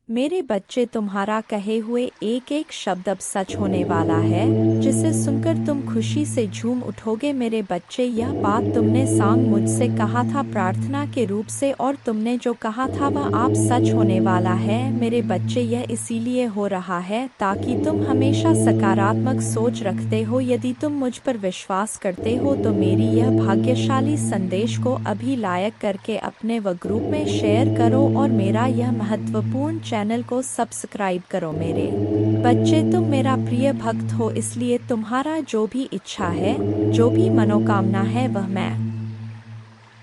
मेरे बच्चे, तुम्हारा कहे हुए एक एक शब्द अब सच होने वाला है, जिसे सुनकर तुम खुशी से झूम उठोगे। मेरे बच्चे, यह बात तुमने सांग मुझसे कहा था प्रार्थना के रूप से, और तुमने जो कहा था वह आप सच होने वाला है। मेरे बच्चे, यह इसीलिए हो रहा है ताकि तुम हमेशा सकारात्मक सोच रखते हो। यदि तुम मुझ पर विश्वास करते हो तो मेरी यह भाग्यशाली संदेश को अभी लाइक करके अपने व ग्रुप में शेयर करो और मेरा यह महत्वपूर्ण चैनल को सब्सक्राइब करो। मेरे बच्चे, तुम मेरा प्रिय भक्त हो, इसलिए तुम्हारा जो भी इच्छा है, जो भी मनोकामना है, वह मैं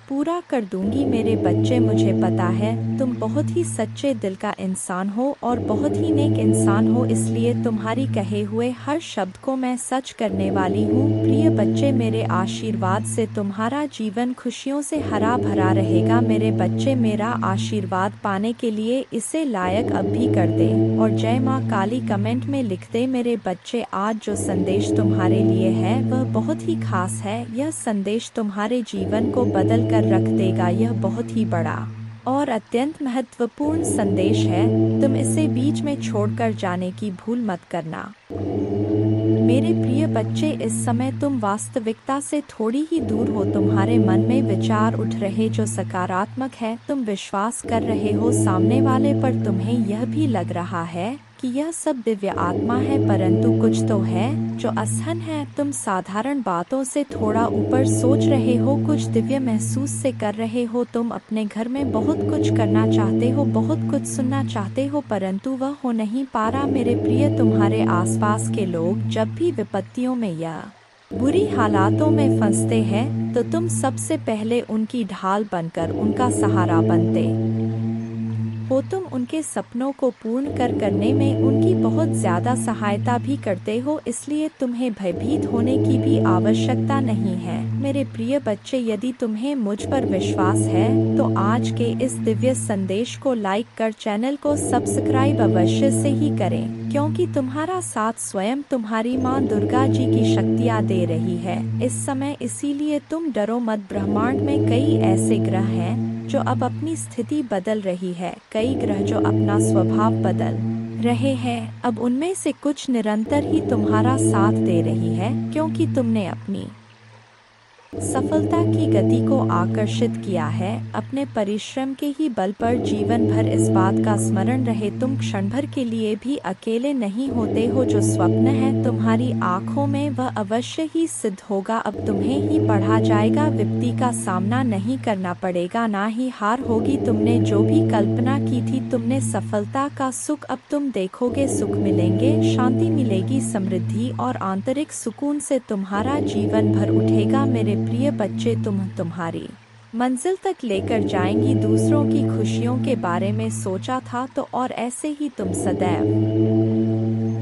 पूरा कर दूंगी। मेरे बच्चे, मुझे पता है तुम बहुत ही सच्चे दिल का इंसान हो और बहुत ही नेक इंसान हो, इसलिए तुम्हारी कहे हुए हर शब्द को मैं सच करने वाली हूँ। प्रिय बच्चे, मेरे आशीर्वाद से तुम्हारा जीवन खुशियों से हरा भरा रहेगा। मेरे बच्चे, मेरा आशीर्वाद पाने के लिए इसे लायक अब भी कर दे और जय माँ काली कमेंट में लिख दे। मेरे बच्चे, आज जो संदेश तुम्हारे लिए है वह बहुत ही खास है। यह संदेश तुम्हारे जीवन को बदल कर रख देगा। यह बहुत ही बड़ा और अत्यंत महत्वपूर्ण संदेश है। तुम इसे बीच में छोड़कर जाने की भूल मत करना। मेरे प्रिय बच्चे, इस समय तुम वास्तविकता से थोड़ी ही दूर हो। तुम्हारे मन में विचार उठ रहे जो सकारात्मक है। तुम विश्वास कर रहे हो सामने वाले पर। तुम्हें यह भी लग रहा है कि यह सब दिव्य आत्मा है, परंतु कुछ तो है जो असहन है। तुम साधारण बातों से थोड़ा ऊपर सोच रहे हो, कुछ दिव्य महसूस से कर रहे हो। तुम अपने घर में बहुत कुछ करना चाहते हो, बहुत कुछ सुनना चाहते हो, परंतु वह हो नहीं पा रहा। मेरे प्रिय, तुम्हारे आसपास के लोग जब भी विपत्तियों में या बुरी हालातों में फंसते हैं तो तुम सबसे पहले उनकी ढाल बनकर उनका सहारा बनते हो। तुम उनके सपनों को पूर्ण करने में उनकी बहुत ज्यादा सहायता भी करते हो, इसलिए तुम्हें भयभीत होने की भी आवश्यकता नहीं है। मेरे प्रिय बच्चे, यदि तुम्हें मुझ पर विश्वास है तो आज के इस दिव्य संदेश को लाइक कर चैनल को सब्सक्राइब अवश्य से ही करें, क्योंकि तुम्हारा साथ स्वयं तुम्हारी माँ दुर्गा जी की शक्तियाँ दे रही है इस समय। इसीलिए तुम डरो मत। ब्रह्मांड में कई ऐसे ग्रह हैं जो अब अपनी स्थिति बदल रही है, कई ग्रह जो अपना स्वभाव बदल रहे हैं। अब उनमें से कुछ निरंतर ही तुम्हारा साथ दे रही है, क्योंकि तुमने अपनी सफलता की गति को आकर्षित किया है। अपने परिश्रम के ही बल पर जीवन भर इस बात का स्मरण रहे, तुम क्षण भर के लिए भी अकेले नहीं होते हो। जो स्वप्न है तुम्हारी आंखों में वह अवश्य ही सिद्ध होगा। अब तुम्हें ही पढ़ा जाएगा, विपत्ति का सामना नहीं करना पड़ेगा, ना ही हार होगी। तुमने जो भी कल्पना की थी, तुमने सफलता का सुख अब तुम देखोगे। सुख मिलेंगे, शांति मिलेगी, समृद्धि और आंतरिक सुकून से तुम्हारा जीवन भर उठेगा। मेरे प्रिय बच्चे, तुम्हारी मंजिल तक लेकर जाएंगी। दूसरों की खुशियों के बारे में सोचा था तो और ऐसे ही तुम सदैव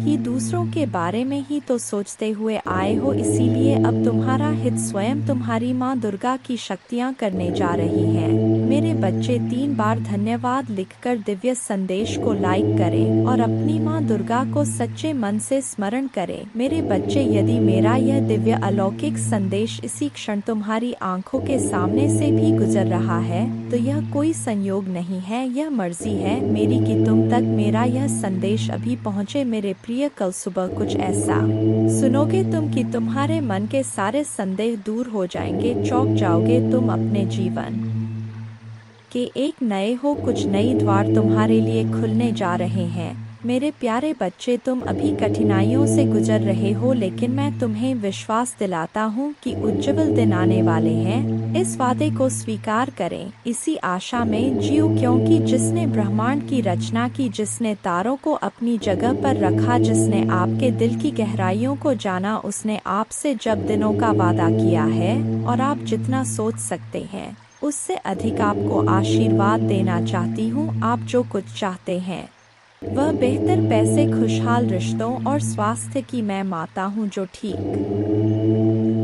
ही दूसरों के बारे में ही तो सोचते हुए आए हो, इसीलिए अब तुम्हारा हित स्वयं तुम्हारी माँ दुर्गा की शक्तियाँ करने जा रही हैं। मेरे बच्चे, 3 बार धन्यवाद लिखकर दिव्य संदेश को लाइक करें और अपनी माँ दुर्गा को सच्चे मन से स्मरण करें। मेरे बच्चे, यदि मेरा यह दिव्य अलौकिक संदेश इसी क्षण तुम्हारी आंखों के सामने से भी गुजर रहा है तो यह कोई संयोग नहीं है, यह मर्जी है मेरी कि तुम तक मेरा यह संदेश अभी पहुँचे। मेरे प्रिय, कल सुबह कुछ ऐसा सुनोगे तुम कि तुम्हारे मन के सारे संदेह दूर हो जाएंगे, चौंक जाओगे तुम। अपने जीवन के एक नए हो, कुछ नई द्वार तुम्हारे लिए खुलने जा रहे हैं। मेरे प्यारे बच्चे, तुम अभी कठिनाइयों से गुजर रहे हो, लेकिन मैं तुम्हें विश्वास दिलाता हूँ कि उज्जवल दिन आने वाले हैं। इस वादे को स्वीकार करें, इसी आशा में जियो, क्योंकि जिसने ब्रह्मांड की रचना की, जिसने तारों को अपनी जगह पर रखा, जिसने आपके दिल की गहराइयों को जाना, उसने आपसे जब दिनों का वादा किया है और आप जितना सोच सकते हैं उससे अधिक आपको आशीर्वाद देना चाहती हूँ। आप जो कुछ चाहते हैं वह बेहतर पैसे, खुशहाल रिश्तों और स्वास्थ्य की मैं माता हूँ, जो ठीक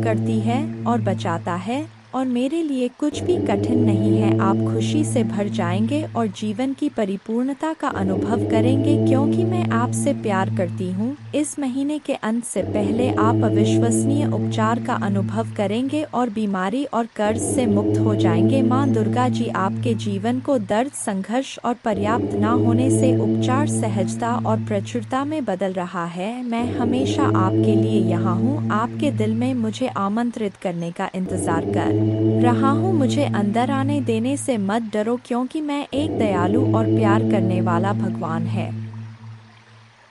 करती है और बचाता है और मेरे लिए कुछ भी कठिन नहीं है। आप खुशी से भर जाएंगे और जीवन की परिपूर्णता का अनुभव करेंगे क्योंकि मैं आपसे प्यार करती हूँ। इस महीने के अंत से पहले आप अविश्वसनीय उपचार का अनुभव करेंगे और बीमारी और कर्ज से मुक्त हो जाएंगे। माँ दुर्गा जी आपके जीवन को दर्द, संघर्ष और पर्याप्त न होने से उपचार, सहजता और प्रचुरता में बदल रहा है। मैं हमेशा आपके लिए यहाँ हूँ, आपके दिल में मुझे आमंत्रित करने का इंतजार कर रहा हूँ। मुझे अंदर आने देने से मत डरो क्योंकि मैं एक दयालु और प्यार करने वाला भगवान है।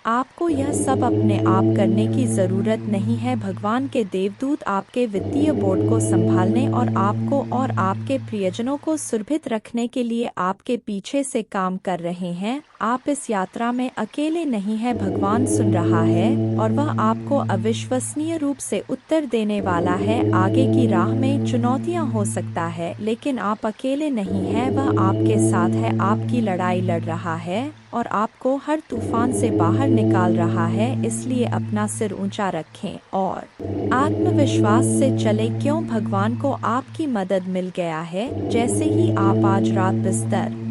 आपको यह सब अपने आप करने की ज़रूरत नहीं है। भगवान के देवदूत आपके वित्तीय बोर्ड को संभालने और आपको और आपके प्रियजनों को सुरक्षित रखने के लिए आपके पीछे से काम कर रहे हैं। आप इस यात्रा में अकेले नहीं हैं। भगवान सुन रहा है और वह आपको अविश्वसनीय रूप से उत्तर देने वाला है। आगे की राह में चुनौतियां हो सकता है, लेकिन आप अकेले नहीं हैं। वह आपके साथ है, आपकी लड़ाई लड़ रहा है और आपको हर तूफान से बाहर निकाल रहा है। इसलिए अपना सिर ऊंचा रखें और आत्मविश्वास से चले क्यों भगवान को आपकी मदद मिल गया है। जैसे ही आप आज रात बिस्तर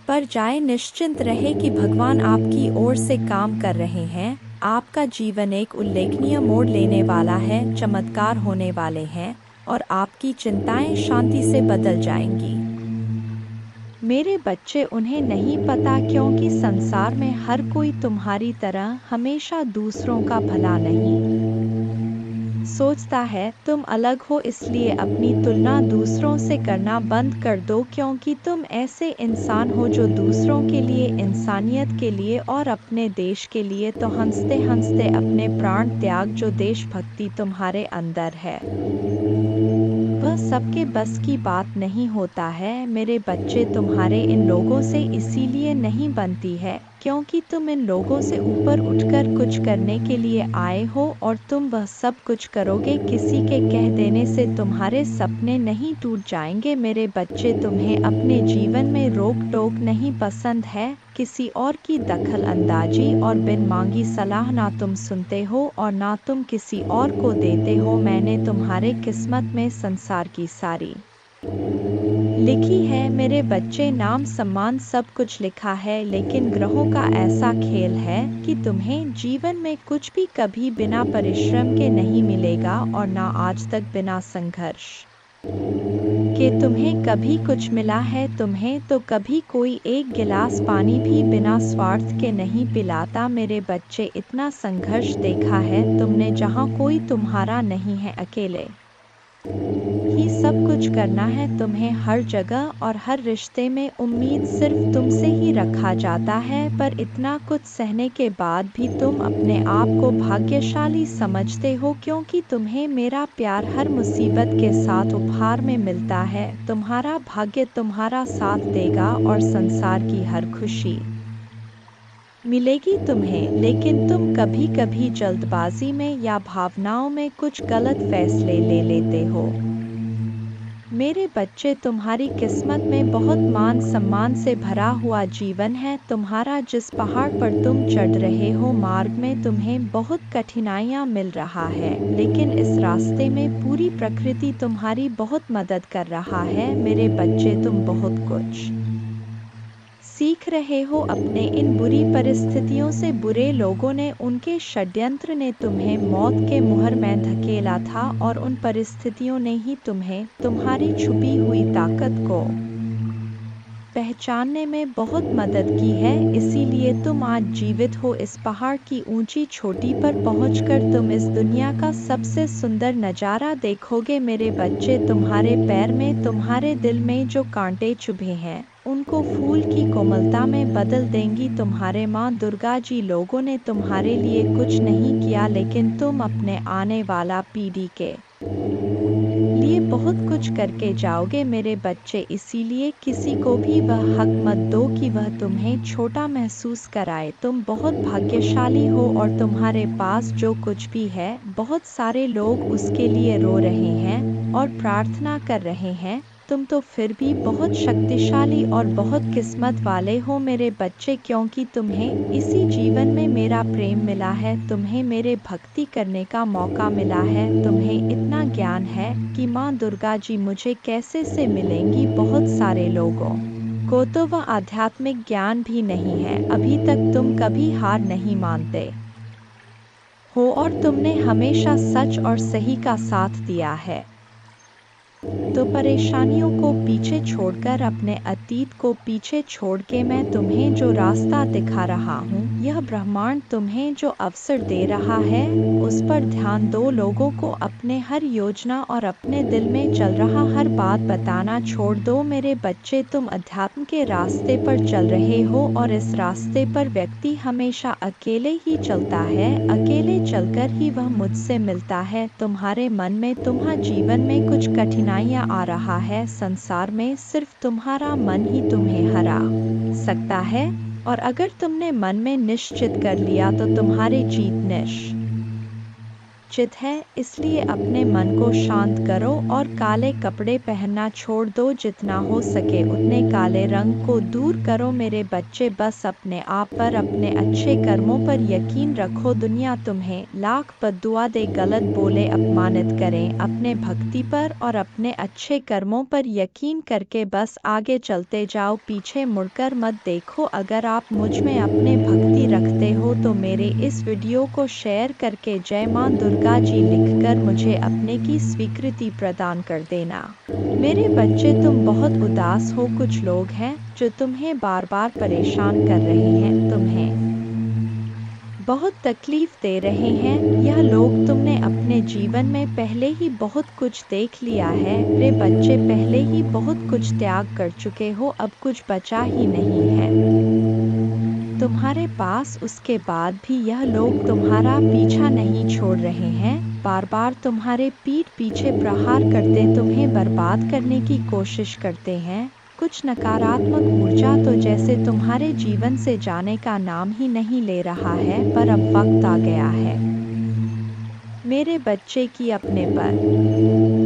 पर जाए, निश्चिंत रहे कि भगवान आपकी ओर से काम कर रहे हैं। आपका जीवन एक उल्लेखनीय मोड़ लेने वाला है, चमत्कार होने वाले हैं और आपकी चिंताएं शांति से बदल जाएंगी। मेरे बच्चे, उन्हें नहीं पता क्योंकि संसार में हर कोई तुम्हारी तरह हमेशा दूसरों का भला नहीं सोचता है। तुम अलग हो, इसलिए अपनी तुलना दूसरों से करना बंद कर दो क्योंकि तुम ऐसे इंसान हो जो दूसरों के लिए, इंसानियत के लिए और अपने देश के लिए तो हंसते हंसते अपने प्राण त्याग। जो देशभक्ति तुम्हारे अंदर है वह सबके बस की बात नहीं होता है। मेरे बच्चे, तुम्हारे इन लोगों से इसीलिए नहीं बनती है क्योंकि तुम इन लोगों से ऊपर उठकर कुछ करने के लिए आए हो और तुम वह सब कुछ करोगे। किसी के कह देने से तुम्हारे सपने नहीं टूट जाएंगे। मेरे बच्चे, तुम्हें अपने जीवन में रोक टोक नहीं पसंद है, किसी और की दखल अंदाजी और बिन मांगी सलाह ना तुम सुनते हो और ना तुम किसी और को देते हो। मैंने तुम्हारे किस्मत में संसार की सारी लिखी है मेरे बच्चे, नाम सम्मान सब कुछ लिखा है, लेकिन ग्रहों का ऐसा खेल है कि तुम्हें जीवन में कुछ भी कभी बिना परिश्रम के नहीं मिलेगा और ना आज तक बिना संघर्ष के तुम्हें कभी कुछ मिला है। तुम्हें तो कभी कोई एक गिलास पानी भी बिना स्वार्थ के नहीं पिलाता। मेरे बच्चे, इतना संघर्ष देखा है तुमने जहाँ कोई तुम्हारा नहीं है, अकेले ही सब कुछ करना है तुम्हें। हर जगह और हर रिश्ते में उम्मीद सिर्फ तुमसे ही रखा जाता है, पर इतना कुछ सहने के बाद भी तुम अपने आप को भाग्यशाली समझते हो क्योंकि तुम्हें मेरा प्यार हर मुसीबत के साथ उपहार में मिलता है। तुम्हारा भाग्य तुम्हारा साथ देगा और संसार की हर खुशी मिलेगी तुम्हें, लेकिन तुम कभी कभी जल्दबाजी में या भावनाओं में कुछ गलत फैसले ले लेते हो। मेरे बच्चे, तुम्हारी किस्मत में बहुत मान सम्मान से भरा हुआ जीवन है। तुम्हारा जिस पहाड़ पर तुम चढ़ रहे हो, मार्ग में तुम्हें बहुत कठिनाइयाँ मिल रहा है, लेकिन इस रास्ते में पूरी प्रकृति तुम्हारी बहुत मदद कर रहा है। मेरे बच्चे, तुम बहुत कुछ सीख रहे हो अपने इन बुरी परिस्थितियों से। बुरे लोगों ने, उनके षड्यंत्र ने तुम्हें मौत के मुहर में धकेला था और उन परिस्थितियों ने ही तुम्हें तुम्हारी छुपी हुई ताकत को पहचानने में बहुत मदद की है। इसीलिए तुम आज जीवित हो। इस पहाड़ की ऊंची चोटी पर पहुंचकर तुम इस दुनिया का सबसे सुंदर नज़ारा देखोगे। मेरे बच्चे, तुम्हारे पैर में, तुम्हारे दिल में जो कांटे चुभे हैं, उनको फूल की कोमलता में बदल देंगी तुम्हारे माँ दुर्गा जी। लोगों ने तुम्हारे लिए कुछ नहीं किया, लेकिन तुम अपने आने वाला पीढ़ी के लिए बहुत कुछ करके जाओगे मेरे बच्चे। इसीलिए किसी को भी वह हक मत दो कि वह तुम्हें छोटा महसूस कराए। तुम बहुत भाग्यशाली हो और तुम्हारे पास जो कुछ भी है, बहुत सारे लोग उसके लिए रो रहे हैं और प्रार्थना कर रहे हैं, तुम तो फिर भी बहुत शक्तिशाली और बहुत किस्मत वाले हो मेरे बच्चे, क्योंकि तुम्हें इसी जीवन में मेरा प्रेम मिला है, तुम्हें मेरे भक्ति करने का मौका मिला है, तुम्हें इतना ज्ञान है कि माँ दुर्गा जी मुझे कैसे से मिलेंगी। बहुत सारे लोगों को तो वह आध्यात्मिक ज्ञान भी नहीं है। अभी तक तुम कभी हार नहीं मानते हो और तुमने हमेशा सच और सही का साथ दिया है। तो परेशानियों को पीछे छोड़कर, अपने अतीत को पीछे छोड़ के मैं तुम्हें जो रास्ता दिखा रहा हूँ, यह ब्रह्मांड तुम्हें जो अवसर दे रहा है, उस पर ध्यान दो। लोगों को अपने हर योजना और अपने दिल में चल रहा हर बात बताना छोड़ दो मेरे बच्चे। तुम अध्यात्म के रास्ते पर चल रहे हो और इस रास्ते पर व्यक्ति हमेशा अकेले ही चलता है, अकेले चलकर ही वह मुझसे मिलता है। तुम्हारे मन में, तुम्हारे जीवन में कुछ कठिनाइयाँ आ रहा है, संसार में सिर्फ तुम्हारा मन ही तुम्हें हरा सकता है, और अगर तुमने मन में निश्चित कर लिया तो तुम्हारी जीत निश्चित है। इसलिए अपने मन को शांत करो और काले कपड़े पहनना छोड़ दो। जितना हो सके उतने काले रंग को दूर करो मेरे बच्चे। बस अपने आप पर, अपने अच्छे कर्मों पर यकीन रखो। दुनिया तुम्हें लाख बद्दुआ दे, गलत बोले, अपमानित करें, अपने भक्ति पर और अपने अच्छे कर्मों पर यकीन करके बस आगे चलते जाओ, पीछे मुड़कर मत देखो। अगर आप मुझ में अपने भक्ति रखते हो तो मेरे इस वीडियो को शेयर करके जय मां दुर्गा जी लिखकर मुझे अपने की स्वीकृति प्रदान कर देना। मेरे बच्चे तुम बहुत उदास हो। कुछ लोग हैं जो तुम्हें बार बार परेशान कर रहे हैं, तुम्हें बहुत तकलीफ दे रहे हैं। यह लोग तुमने अपने जीवन में पहले ही बहुत कुछ देख लिया है मेरे बच्चे, पहले ही बहुत कुछ त्याग कर चुके हो, अब कुछ बचा ही नहीं है तुम्हारे पास। उसके बाद भी यह लोग तुम्हारा पीछा नहीं छोड़ रहे हैं, बार बार तुम्हारे पीठ पीछे प्रहार करते तुम्हें बर्बाद करने की कोशिश करते हैं। कुछ नकारात्मक ऊर्जा तो जैसे तुम्हारे जीवन से जाने का नाम ही नहीं ले रहा है, पर अब वक्त आ गया है मेरे बच्चे की अपने पर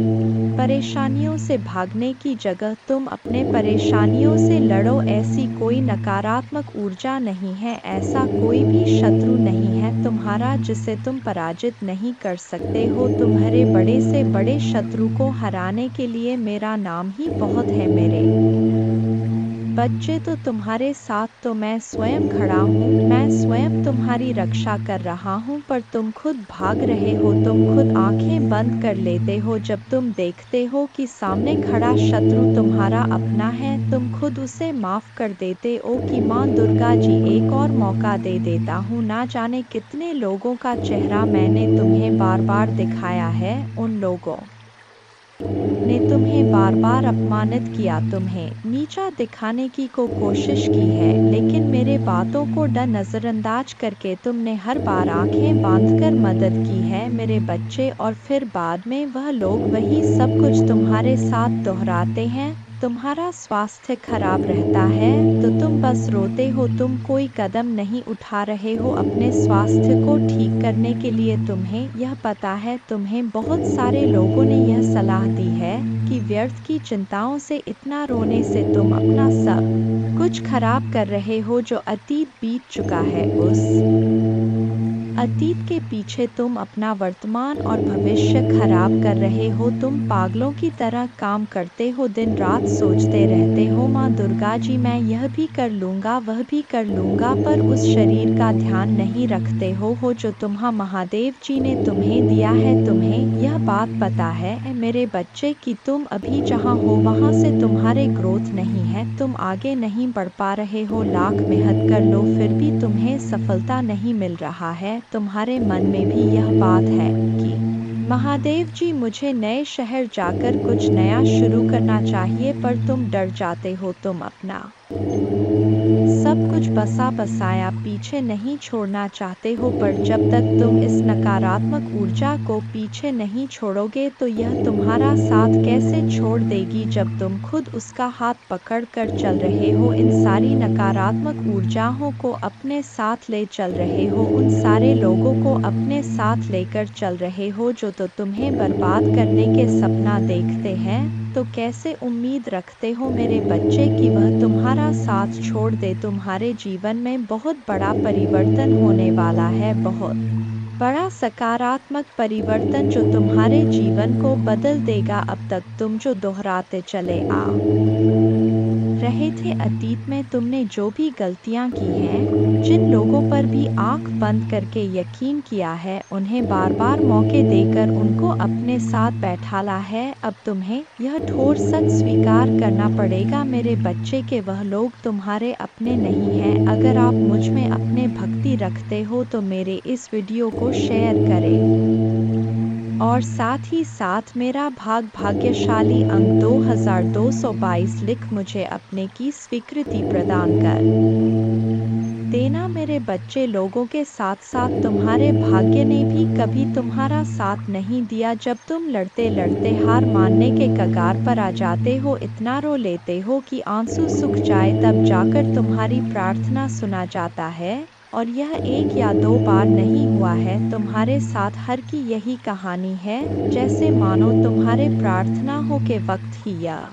परेशानियों से भागने की जगह तुम अपने परेशानियों से लड़ो। ऐसी कोई नकारात्मक ऊर्जा नहीं है, ऐसा कोई भी शत्रु नहीं है तुम्हारा जिसे तुम पराजित नहीं कर सकते हो। तुम्हारे बड़े से बड़े शत्रु को हराने के लिए मेरा नाम ही बहुत है मेरे बच्चे। तो तुम्हारे साथ तो मैं स्वयं खड़ा हूँ, मैं स्वयं तुम्हारी रक्षा कर रहा हूँ, पर तुम खुद भाग रहे हो, तुम खुद आंखें बंद कर लेते हो। जब तुम देखते हो कि सामने खड़ा शत्रु तुम्हारा अपना है, तुम खुद उसे माफ कर देते हो कि माँ दुर्गा जी एक और मौका दे देता हूँ। ना जाने कितने लोगों का चेहरा मैंने तुम्हें बार बार दिखाया है, उन लोगों ने तुम्हें बार बार अपमानित किया, तुम्हें नीचा दिखाने की कोशिश की है, लेकिन मेरे बातों को नजरअंदाज करके तुमने हर बार आंखें बांधकर मदद की है मेरे बच्चे। और फिर बाद में वह लोग वही सब कुछ तुम्हारे साथ दोहराते हैं। तुम्हारा स्वास्थ्य खराब रहता है तो तुम बस रोते हो, तुम कोई कदम नहीं उठा रहे हो अपने स्वास्थ्य को ठीक करने के लिए। तुम्हें यह पता है, तुम्हें बहुत सारे लोगों ने यह सलाह दी है कि व्यर्थ की चिंताओं से, इतना रोने से तुम अपना सब कुछ खराब कर रहे हो। जो अतीत बीत चुका है, उस अतीत के पीछे तुम अपना वर्तमान और भविष्य खराब कर रहे हो। तुम पागलों की तरह काम करते हो, दिन रात सोचते रहते हो माँ दुर्गा जी मैं यह भी कर लूँगा, वह भी कर लूँगा, पर उस शरीर का ध्यान नहीं रखते हो जो तुम्हारा महादेव जी ने तुम्हें दिया है। तुम्हें यह बात पता है मेरे बच्चे कि तुम अभी जहाँ हो वहाँ से तुम्हारे ग्रोथ नहीं है, तुम आगे नहीं बढ़ पा रहे हो। लाख मेहनत कर लो फिर भी तुम्हें सफलता नहीं मिल रहा है। तुम्हारे मन में भी यह बात है कि महादेव जी मुझे नए शहर जाकर कुछ नया शुरू करना चाहिए, पर तुम डर जाते हो। तुम अपना सब कुछ बसा बसाया पीछे नहीं छोड़ना चाहते हो, पर जब तक तुम इस नकारात्मक ऊर्जा को पीछे नहीं छोड़ोगे तो यह तुम्हारा साथ कैसे छोड़ देगी, जब तुम खुद उसका हाथ पकड़ कर चल रहे हो। इन सारी नकारात्मक ऊर्जाओं को अपने साथ ले चल रहे हो, उन सारे लोगों को अपने साथ लेकर चल रहे हो जो तो तुम्हें बर्बाद करने के सपना देखते हैं। तो कैसे उम्मीद रखते हो मेरे बच्चे कि वह तुम्हारा साथ छोड़ दे। तुम्हारे जीवन में बहुत बड़ा परिवर्तन होने वाला है, बहुत बड़ा सकारात्मक परिवर्तन जो तुम्हारे जीवन को बदल देगा। अब तक तुम जो दोहराते चले आ रहे थे, अतीत में तुमने जो भी गलतियां की हैं, जिन लोगों पर भी आंख बंद करके यकीन किया है, उन्हें बार बार मौके देकर उनको अपने साथ बैठाला है। अब तुम्हें यह ठोस सच स्वीकार करना पड़ेगा मेरे बच्चे के वह लोग तुम्हारे अपने नहीं हैं। अगर आप मुझ में अपने भक्ति रखते हो तो मेरे इस वीडियो को शेयर करें और साथ ही साथ मेरा भाग्यशाली अंक 2222 लिख मुझे अपने की स्वीकृति प्रदान कर देना मेरे बच्चे। लोगों के साथ साथ तुम्हारे भाग्य ने भी कभी तुम्हारा साथ नहीं दिया। जब तुम लड़ते लड़ते हार मानने के कगार पर आ जाते हो, इतना रो लेते हो कि आंसू सूख जाए, तब जाकर तुम्हारी प्रार्थना सुना जाता है। और यह 1 या 2 बार नहीं हुआ है, तुम्हारे साथ हर की यही कहानी है। जैसे मानो तुम्हारे प्रार्थना हो के वक्त ही यह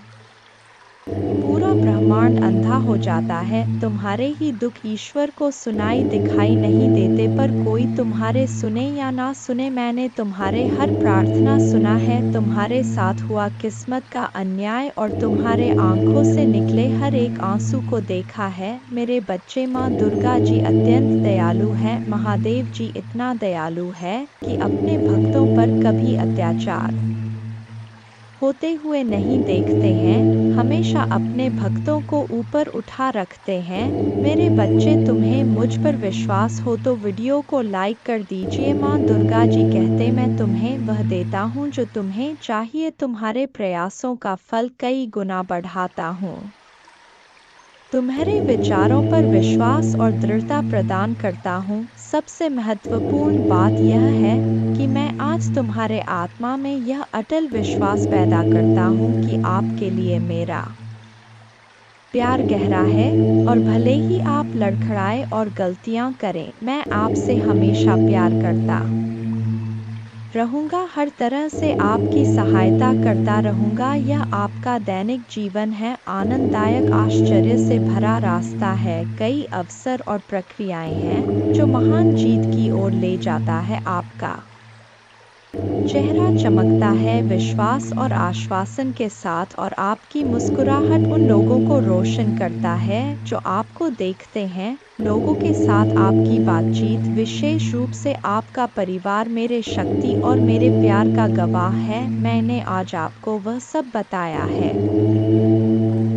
पूरा ब्रह्मांड अंधा हो जाता है। तुम्हारे ही दुख ईश्वर को सुनाई दिखाई नहीं देते, पर कोई तुम्हारे सुने या ना सुने, मैंने तुम्हारे हर प्रार्थना सुना है। तुम्हारे साथ हुआ किस्मत का अन्याय और तुम्हारे आंखों से निकले हर एक आंसू को देखा है मेरे बच्चे। माँ दुर्गा जी अत्यंत दयालु है। महादेव जी इतना दयालु है कि अपने भक्तों पर कभी अत्याचार होते हुए नहीं देखते हैं, हमेशा अपने भक्तों को ऊपर उठा रखते हैं। मेरे बच्चे, तुम्हें मुझ पर विश्वास हो तो वीडियो को लाइक कर दीजिए। माँ दुर्गा जी कहते, मैं तुम्हें वह देता हूँ जो तुम्हें चाहिए, तुम्हारे प्रयासों का फल कई गुना बढ़ाता हूँ। तुम्हारे विचारों पर विश्वास और दृढ़ता प्रदान करता हूँ। सबसे महत्वपूर्ण बात यह है कि मैं आज तुम्हारे आत्मा में यह अटल विश्वास पैदा करता हूँ कि आपके लिए मेरा प्यार गहरा है, और भले ही आप लड़खड़ाए और गलतियाँ करें, मैं आपसे हमेशा प्यार करता रहूंगा। हर तरह से आपकी सहायता करता रहूंगा। यह आपका दैनिक जीवन है, आनंददायक, आश्चर्य से भरा रास्ता है। कई अवसर और प्रक्रियाएं हैं जो महान जीत की ओर ले जाता है। आपका चेहरा चमकता है विश्वास और आश्वासन के साथ, और आपकी मुस्कुराहट उन लोगों को रोशन करता है जो आपको देखते हैं। लोगों के साथ आपकी बातचीत, विशेष रूप से आपका परिवार, मेरे शक्ति और मेरे प्यार का गवाह है। मैंने आज आपको वह सब बताया है।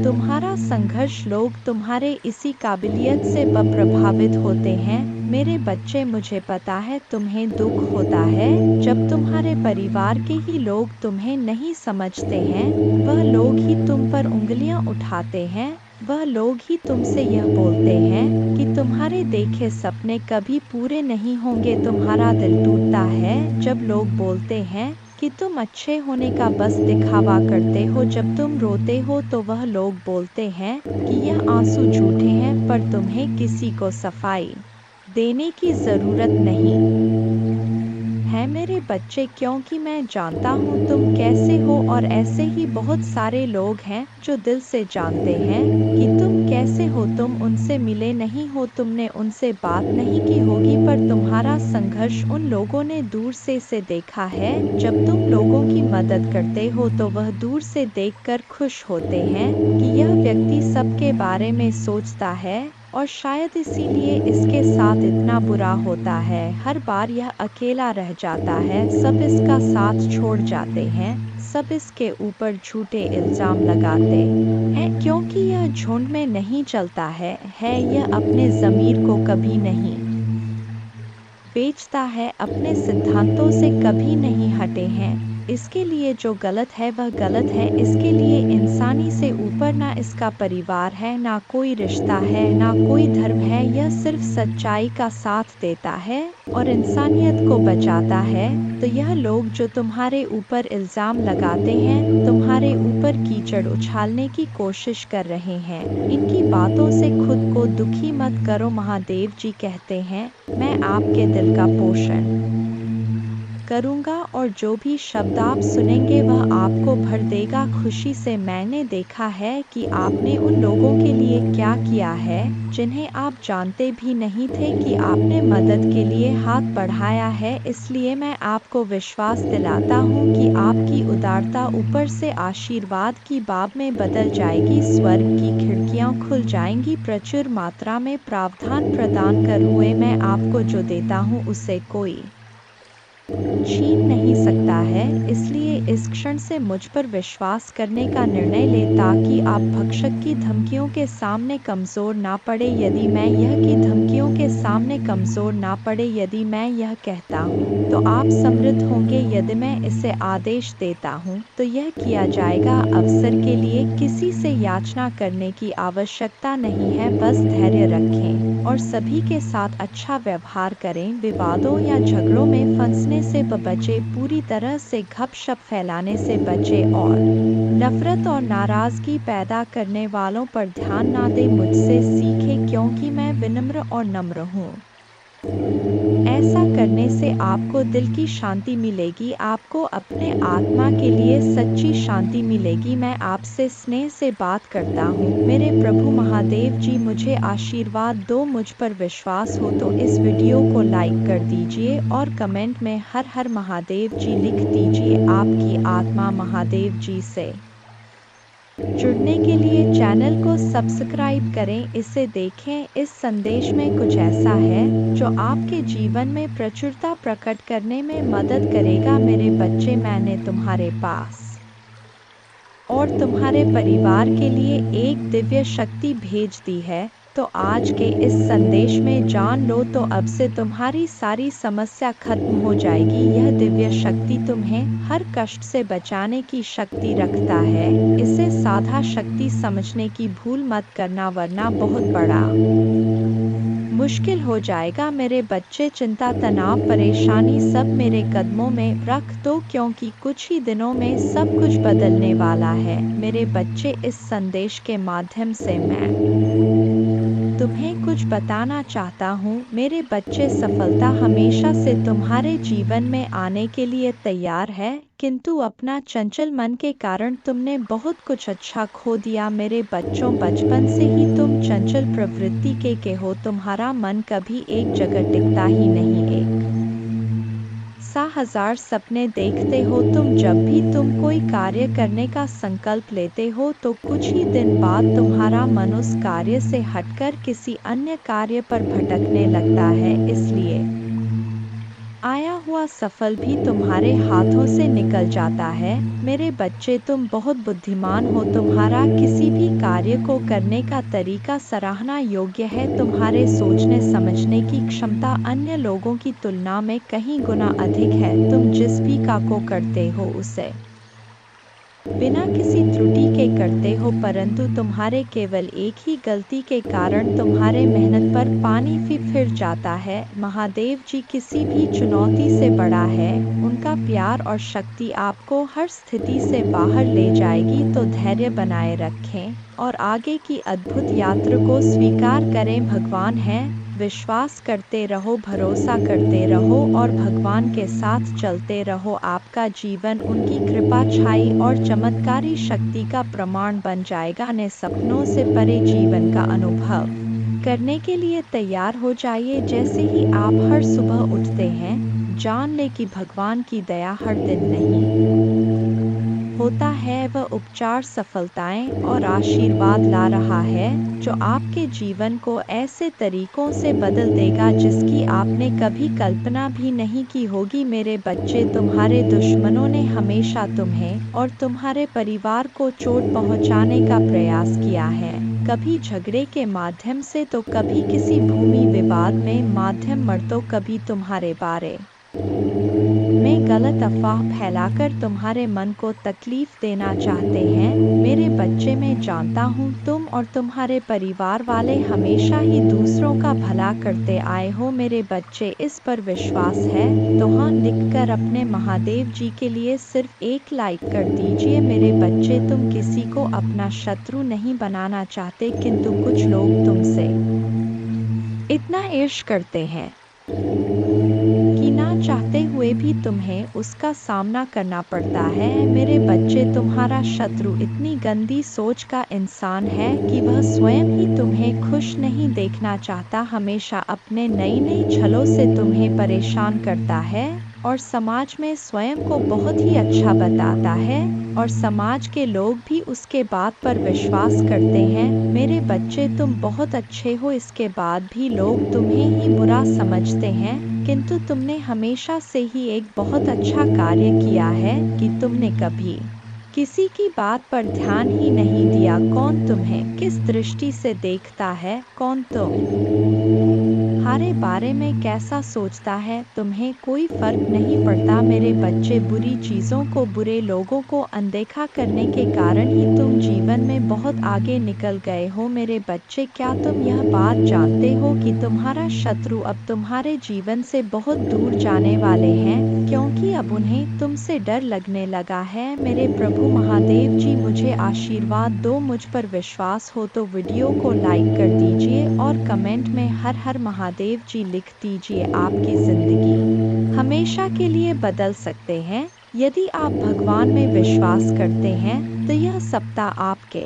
तुम्हारा संघर्ष, लोग तुम्हारे इसी काबिलियत से प्रभावित होते हैं मेरे बच्चे। मुझे पता है तुम्हें दुख होता है जब तुम्हारे परिवार के ही लोग तुम्हें नहीं समझते हैं। वह लोग ही तुम पर उंगलियां उठाते हैं, वह लोग ही तुमसे यह बोलते हैं कि तुम्हारे देखे सपने कभी पूरे नहीं होंगे। तुम्हारा दिल टूटता है जब लोग बोलते हैं कि तुम अच्छे होने का बस दिखावा करते हो। जब तुम रोते हो तो वह लोग बोलते हैं कि यह आंसू झूठे हैं, पर तुम्हें किसी को सफाई देने की जरूरत नहीं है मेरे बच्चे, क्योंकि मैं जानता हूँ तुम कैसे हो। और ऐसे ही बहुत सारे लोग हैं जो दिल से जानते हैं कि तुम कैसे हो। तुम उनसे मिले नहीं हो, तुमने उनसे बात नहीं की होगी, पर तुम्हारा संघर्ष उन लोगों ने दूर से देखा है। जब तुम लोगों की मदद करते हो तो वह दूर से देखकर खुश होते हैं कि यह व्यक्ति सबके बारे में सोचता है, और शायद इसीलिए इसके साथ इतना बुरा होता है। हर बार यह अकेला रह जाता है, सब इसका साथ छोड़ जाते हैं, सब इसके ऊपर झूठे इल्जाम लगाते हैं, क्योंकि यह झुंड में नहीं चलता है। यह अपने ज़मीर को कभी नहीं बेचता है, अपने सिद्धांतों से कभी नहीं हटे हैं। इसके लिए जो गलत है वह गलत है। इसके लिए इंसानी से ऊपर ना इसका परिवार है, ना कोई रिश्ता है, ना कोई धर्म है। यह सिर्फ सच्चाई का साथ देता है और इंसानियत को बचाता है। तो यह लोग जो तुम्हारे ऊपर इल्ज़ाम लगाते हैं, तुम्हारे ऊपर कीचड़ उछालने की कोशिश कर रहे हैं, इनकी बातों से खुद को दुखी मत करो। महादेव जी कहते हैं, मैं आपके दिल का पोषण करूँगा और जो भी शब्द आप सुनेंगे वह आपको भर देगा खुशी से। मैंने देखा है कि आपने उन लोगों के लिए क्या किया है जिन्हें आप जानते भी नहीं थे कि आपने मदद के लिए हाथ बढ़ाया है। इसलिए मैं आपको विश्वास दिलाता हूँ कि आपकी उदारता ऊपर से आशीर्वाद की बाब में बदल जाएगी। स्वर्ग की खिड़कियाँ खुल जाएंगी, प्रचुर मात्रा में प्रावधान प्रदान कर हुए मैं आपको जो देता हूँ उसे कोई छीन नहीं सकता है। इसलिए इस क्षण से मुझ पर विश्वास करने का निर्णय लें ताकि आप भक्षक की धमकियों के सामने कमज़ोर ना पड़े। यदि मैं यह की धमकियों के सामने कमज़ोर ना पड़े, यदि मैं यह कहता हूँ तो आप समृद्ध होंगे, यदि मैं इसे आदेश देता हूँ तो यह किया जाएगा। अवसर के लिए किसी से याचना करने की आवश्यकता नहीं है, बस धैर्य रखें और सभी के साथ अच्छा व्यवहार करें। विवादों या झगड़ों में फंसने से बचे, पूरी तरह से गपशप फैलाने से बचे और नफरत और नाराजगी पैदा करने वालों पर ध्यान ना दें। मुझसे सीखें क्योंकि मैं विनम्र और नम्र हूँ। ऐसा करने से आपको दिल की शांति मिलेगी, आपको अपने आत्मा के लिए सच्ची शांति मिलेगी। मैं आपसे स्नेह से बात करता हूँ। मेरे प्रभु महादेव जी मुझे आशीर्वाद दो। मुझ पर विश्वास हो तो इस वीडियो को लाइक कर दीजिए और कमेंट में हर हर महादेव जी लिख दीजिए। आपकी आत्मा महादेव जी से जुड़ने के लिए चैनल को सब्सक्राइब करें, इसे देखें। इस संदेश में कुछ ऐसा है जो आपके जीवन में प्रचुरता प्रकट करने में मदद करेगा। मेरे बच्चे, मैंने तुम्हारे पास और तुम्हारे परिवार के लिए एक दिव्य शक्ति भेज दी है, तो आज के इस संदेश में जान लो तो अब से तुम्हारी सारी समस्या खत्म हो जाएगी। यह दिव्य शक्ति तुम्हें हर कष्ट से बचाने की शक्ति रखता है। इसे साधा शक्ति समझने की भूल मत करना, वरना बहुत बड़ा मुश्किल हो जाएगा। मेरे बच्चे, चिंता, तनाव, परेशानी सब मेरे कदमों में रख दो, क्योंकि कुछ ही दिनों में सब कुछ बदलने वाला है। मेरे बच्चे, इस संदेश के माध्यम से मैं तुम्हें कुछ बताना चाहता हूँ। मेरे बच्चे, सफलता हमेशा से तुम्हारे जीवन में आने के लिए तैयार है, किंतु अपना चंचल मन के कारण तुमने बहुत कुछ अच्छा खो दिया। मेरे बच्चों, बचपन से ही तुम चंचल प्रवृत्ति के हो। तुम्हारा मन कभी एक जगह टिकता ही नहीं, एक सा हजार सपने देखते हो तुम। जब भी तुम कोई कार्य करने का संकल्प लेते हो तो कुछ ही दिन बाद तुम्हारा मन उस कार्य से हटकर किसी अन्य कार्य पर भटकने लगता है। इसलिए आया हुआ सफल भी तुम्हारे हाथों से निकल जाता है। मेरे बच्चे, तुम बहुत बुद्धिमान हो। तुम्हारा किसी भी कार्य को करने का तरीका सराहना योग्य है। तुम्हारे सोचने समझने की क्षमता अन्य लोगों की तुलना में कहीं गुना अधिक है। तुम जिस भी काम को करते हो उसे बिना किसी त्रुटि के करते हो, परंतु तुम्हारे केवल एक ही गलती के कारण तुम्हारे मेहनत पर पानी फिर जाता है। महादेव जी किसी भी चुनौती से बड़ा है। उनका प्यार और शक्ति आपको हर स्थिति से बाहर ले जाएगी। तो धैर्य बनाए रखें और आगे की अद्भुत यात्रा को स्वीकार करें। भगवान है, विश्वास करते रहो, भरोसा करते रहो और भगवान के साथ चलते रहो। आपका जीवन उनकी कृपा, छाई और चमत्कारी शक्ति का प्रमाण बन जाएगा। अपने सपनों से परे जीवन का अनुभव करने के लिए तैयार हो जाइए। जैसे ही आप हर सुबह उठते हैं, जान ले कि भगवान की दया हर दिन नहीं होता है, वह उपचार, सफलताएं और आशीर्वाद ला रहा है जो आपके जीवन को ऐसे तरीकों से बदल देगा जिसकी आपने कभी कल्पना भी नहीं की होगी। मेरे बच्चे, तुम्हारे दुश्मनों ने हमेशा तुम्हें और तुम्हारे परिवार को चोट पहुंचाने का प्रयास किया है, कभी झगड़े के माध्यम से तो कभी किसी भूमि विवाद में माध्यम मर, तो कभी तुम्हारे बारे में गलत अफवाह फैलाकर तुम्हारे मन को तकलीफ देना चाहते हैं। मेरे बच्चे, मैं जानता हूँ तुम और तुम्हारे परिवार वाले हमेशा ही दूसरों का भला करते आए हो। मेरे बच्चे, इस पर विश्वास है तो हाँ लिखकर अपने महादेव जी के लिए सिर्फ एक लाइक कर दीजिए। मेरे बच्चे, तुम किसी को अपना शत्रु नहीं बनाना चाहते, किंतु कुछ लोग तुमसे इतना ईर्ष्या करते हैं कि ना चाहते हुए हुए भी तुम्हें उसका सामना करना पड़ता है। मेरे बच्चे, तुम्हारा शत्रु इतनी गंदी सोच का इंसान है कि वह स्वयं ही तुम्हें खुश नहीं देखना चाहता, हमेशा अपने नई नई छलों से तुम्हें परेशान करता है और समाज में स्वयं को बहुत ही अच्छा बताता है और समाज के लोग भी उसके बात पर विश्वास करते हैं। मेरे बच्चे, तुम बहुत अच्छे हो, इसके बाद भी लोग तुम्हें ही बुरा समझते हैं, किंतु तुमने हमेशा से ही एक बहुत अच्छा कार्य किया है कि तुमने कभी किसी की बात पर ध्यान ही नहीं दिया। कौन तुम्हें किस दृष्टि से देखता है, कौन तुम्हारे बारे में कैसा सोचता है, तुम्हें कोई फर्क नहीं पड़ता। मेरे बच्चे, बुरी चीज़ों को, बुरे लोगों को अनदेखा करने के कारण ही तुम जीवन में बहुत आगे निकल गए हो। मेरे बच्चे, क्या तुम यह बात जानते हो कि तुम्हारा शत्रु अब तुम्हारे जीवन से बहुत दूर जाने वाले हैं, क्योंकि अब उन्हें तुमसे डर लगने लगा है। मेरे प्रभु महादेव जी, मुझे आशीर्वाद दो। मुझ पर विश्वास हो तो वीडियो को लाइक कर दीजिए और कमेंट में हर हर महादेव जी लिख दीजिए। आपकी जिंदगी हमेशा के लिए बदल सकते हैं यदि आप भगवान में विश्वास करते हैं, तो यह सप्ताह आपके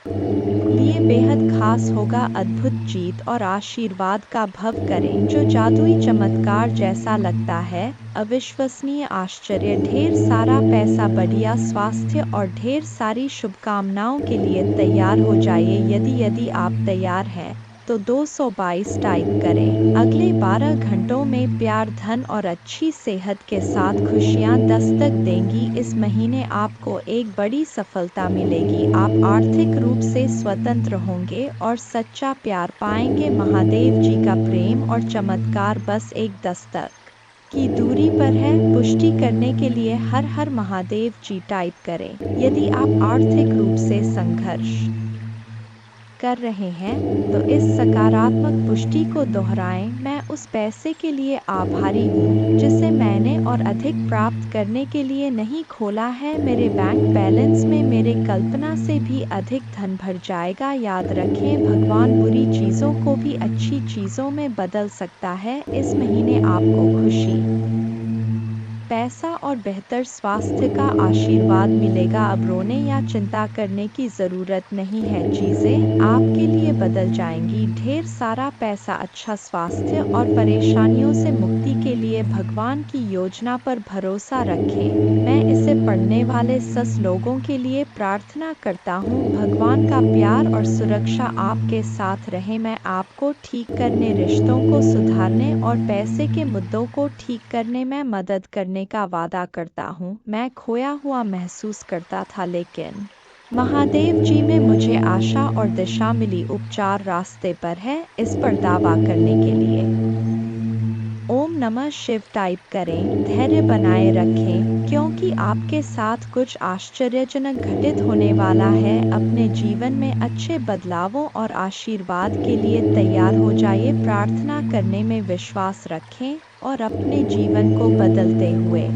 लिए बेहद खास होगा। अद्भुत जीत और आशीर्वाद का भव करें, जो जादुई चमत्कार जैसा लगता है, अविश्वसनीय आश्चर्य, ढेर सारा पैसा, बढ़िया स्वास्थ्य और ढेर सारी शुभकामनाओं के लिए तैयार हो जाइए। यदि आप तैयार हैं तो 222 टाइप करें। अगले 12 घंटों में प्यार, धन और अच्छी सेहत के साथ खुशियां दस्तक देंगी। इस महीने आपको एक बड़ी सफलता मिलेगी। आप आर्थिक रूप से स्वतंत्र होंगे और सच्चा प्यार पाएंगे। महादेव जी का प्रेम और चमत्कार बस एक दस्तक की दूरी पर है। पुष्टि करने के लिए हर हर महादेव जी टाइप करें। यदि आप आर्थिक रूप से संघर्ष कर रहे हैं तो इस सकारात्मक पुष्टि को दोहराएं। मैं उस पैसे के लिए आभारी हूँ जिसे मैंने और अधिक प्राप्त करने के लिए नहीं खोला है। मेरे बैंक बैलेंस में मेरे कल्पना से भी अधिक धन भर जाएगा। याद रखें, भगवान बुरी चीज़ों को भी अच्छी चीज़ों में बदल सकता है। इस महीने आपको खुशी, पैसा और बेहतर स्वास्थ्य का आशीर्वाद मिलेगा। अब रोने या चिंता करने की ज़रूरत नहीं है, चीज़ें आपके लिए बदल जाएंगी। ढेर सारा पैसा, अच्छा स्वास्थ्य और परेशानियों से मुक्ति के लिए भगवान की योजना पर भरोसा रखें। मैं इसे पढ़ने वाले सस लोगों के लिए प्रार्थना करता हूँ। भगवान का प्यार और सुरक्षा आपके साथ रहे। मैं आपको ठीक करने, रिश्तों को सुधारने और पैसे के मुद्दों को ठीक करने में मदद करने का वादा करता हूँ। मैं खोया हुआ महसूस करता था, लेकिन महादेव जी में मुझे आशा और दिशा मिली। उपचार रास्ते पर है, इस पर दावा करने के लिए ओम नमः शिव टाइप करें। धैर्य बनाए रखें, क्योंकि आपके साथ कुछ आश्चर्यजनक घटित होने वाला है। अपने जीवन में अच्छे बदलावों और आशीर्वाद के लिए तैयार हो जाइए। प्रार्थना करने में विश्वास रखें और अपने जीवन को बदलते हुए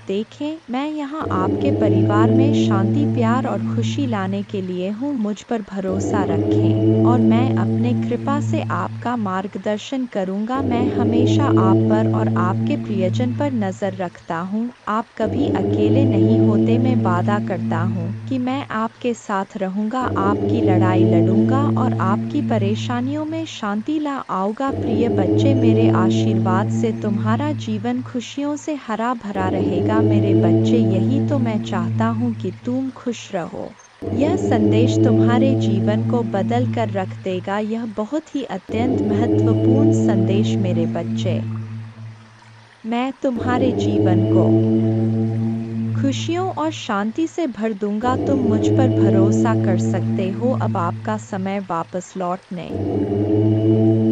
देखें। मैं यहाँ आपके परिवार में शांति, प्यार और खुशी लाने के लिए हूँ। मुझ पर भरोसा रखें और मैं अपने कृपा से आपका मार्गदर्शन करूँगा। मैं हमेशा आप पर और आपके प्रियजन पर नज़र रखता हूँ। आप कभी अकेले नहीं होते। मैं वादा करता हूँ कि मैं आपके साथ रहूँगा, आपकी लड़ाई लड़ूंगा और आपकी परेशानियों में शांति ला आऊँगा। प्रिय बच्चे, मेरे आशीर्वाद से तुम्हारा जीवन खुशियों से हरा भरा रहेगा। मेरे बच्चे, यही तो मैं चाहता हूँ कि तुम खुश रहो। यह संदेश तुम्हारे जीवन को बदल कर रख देगा। यह बहुत ही अत्यंत महत्वपूर्ण संदेश मेरे बच्चे। मैं तुम्हारे जीवन को खुशियों और शांति से भर दूंगा। तुम मुझ पर भरोसा कर सकते हो। अब आपका समय वापस लौटने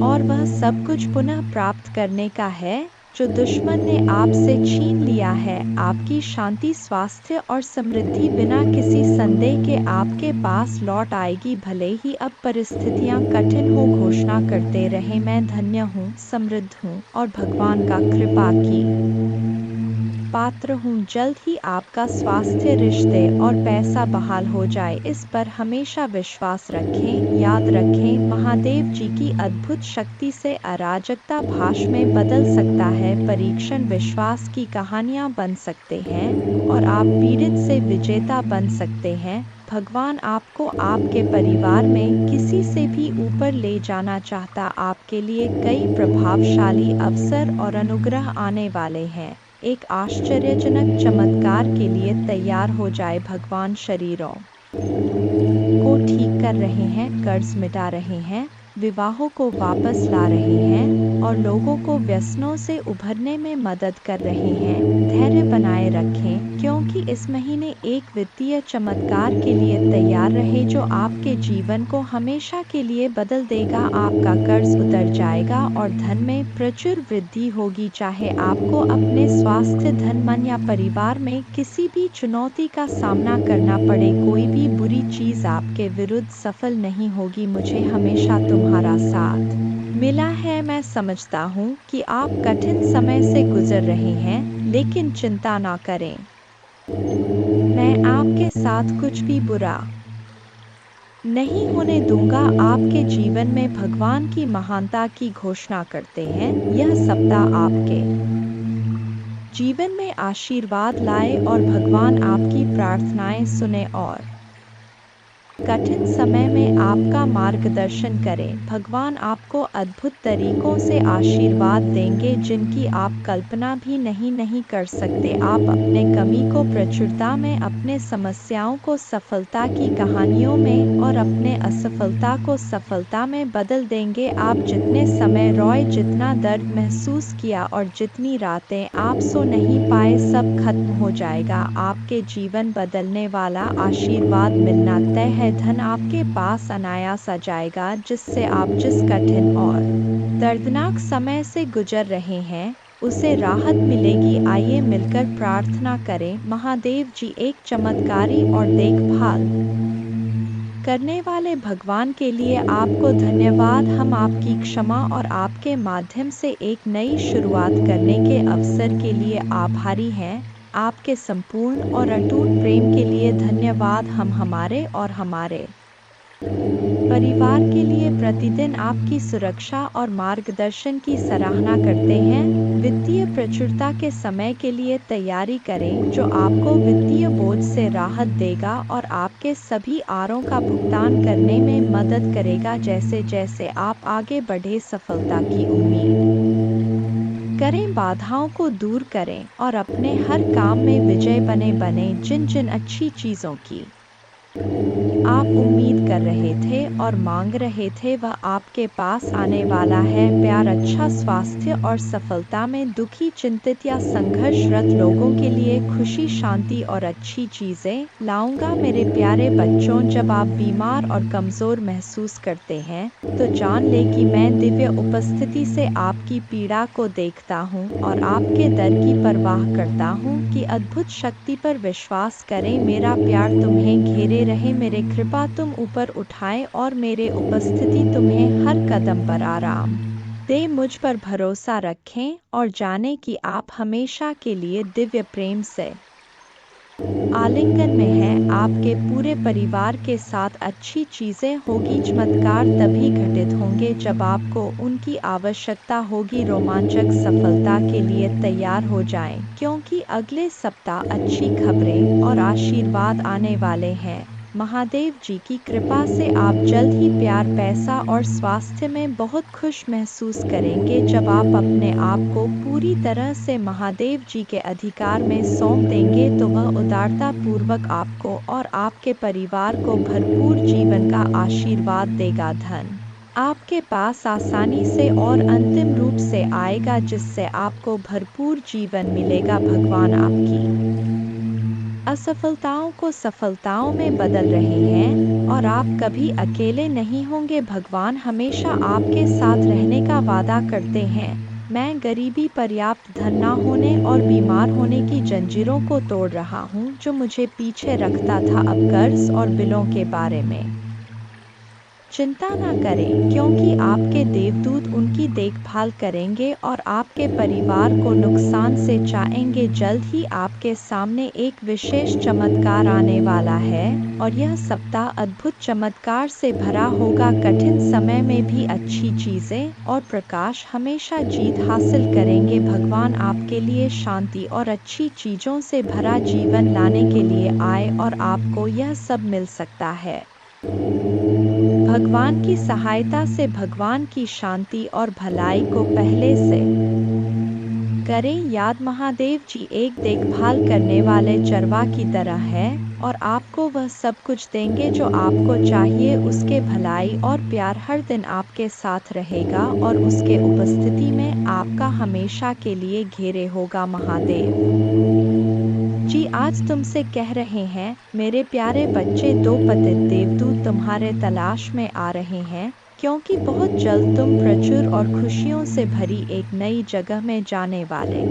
और वह सब कुछ पुनः प्राप्त करने का है जो दुश्मन ने आपसे छीन लिया है। आपकी शांति, स्वास्थ्य और समृद्धि बिना किसी संदेह के आपके पास लौट आएगी। भले ही अब परिस्थितियां कठिन हो, घोषणा करते रहे, मैं धन्य हूँ, समृद्ध हूँ और भगवान का कृपा की पात्र हूँ। जल्द ही आपका स्वास्थ्य, रिश्ते और पैसा बहाल हो जाए, इस पर हमेशा विश्वास रखें। याद रखें, महादेव जी की अद्भुत शक्ति से अराजकता भाष में बदल सकता है। परीक्षण विश्वास की कहानियाँ बन सकते हैं और आप पीड़ित से विजेता बन सकते हैं। भगवान आपको आपके परिवार में किसी से भी ऊपर ले जाना चाहता। आपके लिए कई प्रभावशाली अवसर और अनुग्रह आने वाले हैं। एक आश्चर्यजनक चमत्कार के लिए तैयार हो जाए। भगवान शरीरों को ठीक कर रहे हैं, कर्ज मिटा रहे हैं, विवाहों को वापस ला रहे हैं और लोगों को व्यसनों से उभरने में मदद कर रहे हैं। धैर्य बनाए रखें, क्योंकि इस महीने एक वित्तीय चमत्कार के लिए तैयार रहे जो आपके जीवन को हमेशा के लिए बदल देगा। आपका कर्ज उतर जाएगा और धन में प्रचुर वृद्धि होगी। चाहे आपको अपने स्वास्थ्य, धन, मन या परिवार में किसी भी चुनौती का सामना करना पड़े, कोई भी बुरी चीज आपके विरुद्ध सफल नहीं होगी। मुझे हमेशा तुम्हारा साथ मिला है। मैं समझता हूँ कि आप कठिन समय से गुजर रहे हैं, लेकिन चिंता ना करें, मैं आपके साथ कुछ भी बुरा नहीं होने दूंगा। आपके जीवन में भगवान की महानता की घोषणा करते हैं। यह सप्ताह आपके जीवन में आशीर्वाद लाए और भगवान आपकी प्रार्थनाएं सुने और कठिन समय में आपका मार्गदर्शन करें। भगवान आपको अद्भुत तरीकों से आशीर्वाद देंगे जिनकी आप कल्पना भी नहीं कर सकते। आप अपने कमी को प्रचुरता में, अपने समस्याओं को सफलता की कहानियों में और अपने असफलता को सफलता में बदल देंगे। आप जितने समय रोए, जितना दर्द महसूस किया और जितनी रातें आप सो नहीं पाए, सब खत्म हो जाएगा। आपके जीवन बदलने वाला आशीर्वाद मिलना तय है। धन आपके पास अनायास आ जाएगा, जिससे आप जिस कठिन और दर्दनाक समय से गुजर रहे हैं उसे राहत मिलेगी। आइए मिलकर प्रार्थना करें। महादेव जी, एक चमत्कारी और देखभाल करने वाले भगवान के लिए आपको धन्यवाद। हम आपकी क्षमा और आपके माध्यम से एक नई शुरुआत करने के अवसर के लिए आभारी हैं। आपके संपूर्ण और अटूट प्रेम के लिए धन्यवाद। हम हमारे और हमारे परिवार के लिए प्रतिदिन आपकी सुरक्षा और मार्गदर्शन की सराहना करते हैं। वित्तीय प्रचुरता के समय के लिए तैयारी करें, जो आपको वित्तीय बोझ से राहत देगा और आपके सभी आरों का भुगतान करने में मदद करेगा। जैसे जैसे आप आगे बढ़े, सफलता की उम्मीद करें, बाधाओं को दूर करें और अपने हर काम में विजय बने। जिन जिन अच्छी चीज़ों की आप उम्मीद कर रहे थे और मांग रहे थे, वह आपके पास आने वाला है। प्यार, अच्छा स्वास्थ्य और सफलता में दुखी, चिंतित या संघर्षरत लोगों के लिए खुशी, शांति और अच्छी चीजें लाऊंगा। मेरे प्यारे बच्चों, जब आप बीमार और कमजोर महसूस करते हैं तो जान ले कि मैं दिव्य उपस्थिति से आपकी पीड़ा को देखता हूँ और आपके दर्द की परवाह करता हूँ कि अद्भुत शक्ति पर विश्वास करें। मेरा प्यार तुम्हें घेरे रहे, मेरे कृपा तुम ऊपर उठाए और मेरे उपस्थिति तुम्हें हर कदम पर आराम दे। मुझ पर भरोसा रखें और जाने कि आप हमेशा के लिए दिव्य प्रेम से आलिंगन में हैं। आपके पूरे परिवार के साथ अच्छी चीजें होगी। चमत्कार तभी घटित होंगे जब आपको उनकी आवश्यकता होगी। रोमांचक सफलता के लिए तैयार हो जाएं, क्योंकि अगले सप्ताह अच्छी खबरें और आशीर्वाद आने वाले हैं। महादेव जी की कृपा से आप जल्द ही प्यार, पैसा और स्वास्थ्य में बहुत खुश महसूस करेंगे। जब आप अपने आप को पूरी तरह से महादेव जी के अधिकार में सौंप देंगे तो वह उदारता पूर्वक आपको और आपके परिवार को भरपूर जीवन का आशीर्वाद देगा। धन आपके पास आसानी से और अंतिम रूप से आएगा, जिससे आपको भरपूर जीवन मिलेगा। भगवान आपकी असफलताओं को सफलताओं में बदल रहे हैं और आप कभी अकेले नहीं होंगे। भगवान हमेशा आपके साथ रहने का वादा करते हैं। मैं गरीबी, पर्याप्त धन न होने और बीमार होने की जंजीरों को तोड़ रहा हूँ जो मुझे पीछे रखता था। अब कर्ज और बिलों के बारे में चिंता न करें, क्योंकि आपके देवदूत उनकी देखभाल करेंगे और आपके परिवार को नुकसान से बचाएंगे। जल्द ही आपके सामने एक विशेष चमत्कार आने वाला है और यह सप्ताह अद्भुत चमत्कार से भरा होगा। कठिन समय में भी अच्छी चीजें और प्रकाश हमेशा जीत हासिल करेंगे। भगवान आपके लिए शांति और अच्छी चीजों से भरा जीवन लाने के लिए आए और आपको यह सब मिल सकता है। भगवान की सहायता से भगवान की शांति और भलाई को पहले से करें याद। महादेव जी एक देखभाल करने वाले चरवा की तरह है और आपको वह सब कुछ देंगे जो आपको चाहिए। उसके भलाई और प्यार हर दिन आपके साथ रहेगा और उसके उपस्थिति में आपका हमेशा के लिए घेरे होगा। महादेव जी आज तुमसे कह रहे हैं, मेरे प्यारे बच्चे, दो पतित देवदूत तुम्हारे तलाश में आ रहे हैं, क्योंकि बहुत जल्द तुम प्रचुर और खुशियों से भरी एक नई जगह में जाने वाले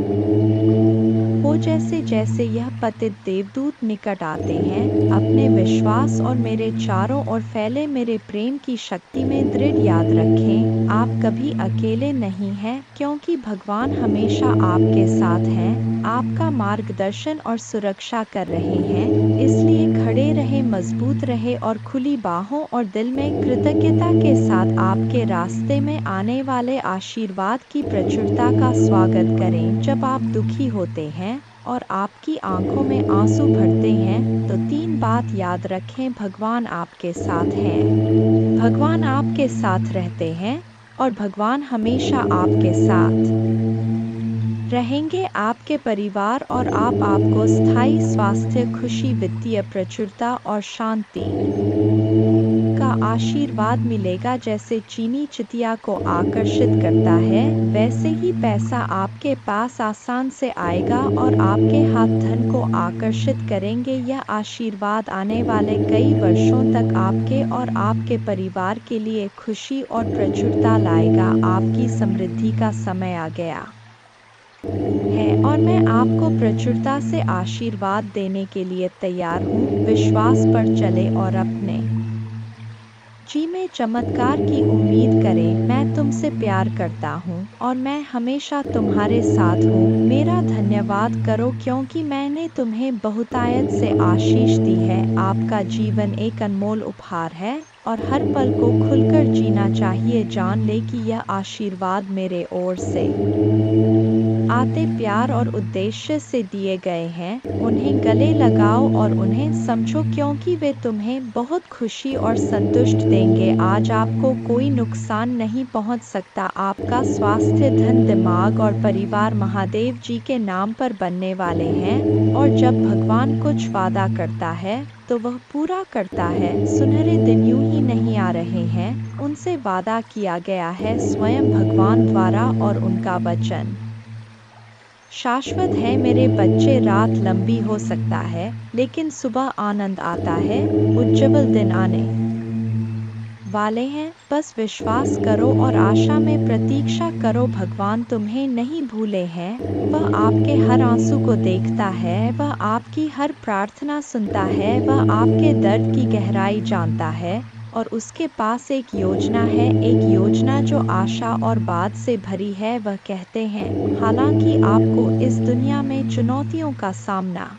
हो। जैसे जैसे यह पतित देवदूत निकट आते हैं, अपने विश्वास और मेरे चारों ओर फैले मेरे प्रेम की शक्ति में दृढ़ याद रखें, आप कभी अकेले नहीं हैं, क्योंकि भगवान हमेशा आपके साथ हैं, आपका मार्गदर्शन और सुरक्षा कर रहे हैं। इसलिए खड़े रहे, मजबूत रहे और खुली बाहों और दिल में कृतज्ञता के साथ आपके रास्ते में आने वाले आशीर्वाद की प्रचुरता का स्वागत करें। जब आप दुखी होते हैं और आपकी आंखों में आंसू भरते हैं, तो तीन बात याद रखें, भगवान आपके साथ हैं, भगवान आपके साथ रहते हैं और भगवान हमेशा आपके साथ रहेंगे। आपके परिवार और आपको स्थायी स्वास्थ्य, खुशी, वित्तीय प्रचुरता और शांति का आशीर्वाद मिलेगा। जैसे चीनी चितिया को आकर्षित करता है, वैसे ही पैसा आपके पास आसान से आएगा और आपके हाथ धन को आकर्षित करेंगे। यह आशीर्वाद आने वाले कई वर्षों तक आपके और आपके परिवार के लिए खुशी और प्रचुरता लाएगा। आपकी समृद्धि का समय आ गया है और मैं आपको प्रचुरता से आशीर्वाद देने के लिए तैयार हूँ। विश्वास पर चले और अपने जी में चमत्कार की उम्मीद करें। मैं तुमसे प्यार करता हूँ और मैं हमेशा तुम्हारे साथ हूँ। मेरा धन्यवाद करो, क्योंकि मैंने तुम्हें बहुतायत से आशीष दी है। आपका जीवन एक अनमोल उपहार है और हर पल को खुलकर जीना चाहिए। जान ले कि यह आशीर्वाद मेरे ओर से आते प्यार और उद्देश्य से दिए गए हैं। उन्हें गले लगाओ और उन्हें समझो, क्योंकि वे तुम्हें बहुत खुशी और संतुष्ट देंगे। आज आपको कोई नुकसान नहीं पहुंच सकता। आपका स्वास्थ्य, धन, दिमाग और परिवार महादेव जी के नाम पर बनने वाले हैं और जब भगवान कुछ वादा करता है तो वह पूरा करता है। सुनहरे दिन यूं ही नहीं आ रहे हैं, उनसे वादा किया गया है स्वयं भगवान द्वारा और उनका वचन शाश्वत है। मेरे बच्चे, रात लंबी हो सकता है, लेकिन सुबह आनंद आता है। उज्जवल दिन आने वाले हैं। बस विश्वास करो और आशा में प्रतीक्षा करो। भगवान तुम्हें नहीं भूले हैं, वह आपके हर आंसू को देखता है, वह आपकी हर प्रार्थना सुनता है, वह आपके दर्द की गहराई जानता है और उसके पास एक योजना है, एक योजना जो आशा और बाद से भरी है। वह कहते हैं, हालांकि आपको इस दुनिया में चुनौतियों का सामना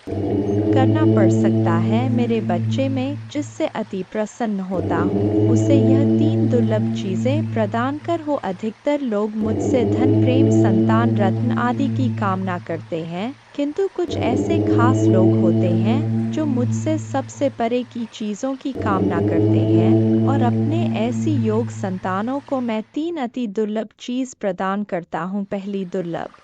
करना पड़ सकता है, मेरे बच्चे, में जिससे अति प्रसन्न होता हूँ, उसे यह तीन दुर्लभ चीजें प्रदान कर हो। अधिकतर लोग मुझसे धन, प्रेम, संतान, रत्न आदि की कामना करते हैं, किंतु कुछ ऐसे खास लोग होते हैं जो मुझसे सबसे परे की चीजों की कामना करते हैं और अपने ऐसी योग संतानों को मैं तीन अति दुर्लभ चीज प्रदान करता हूँ। पहली दुर्लभ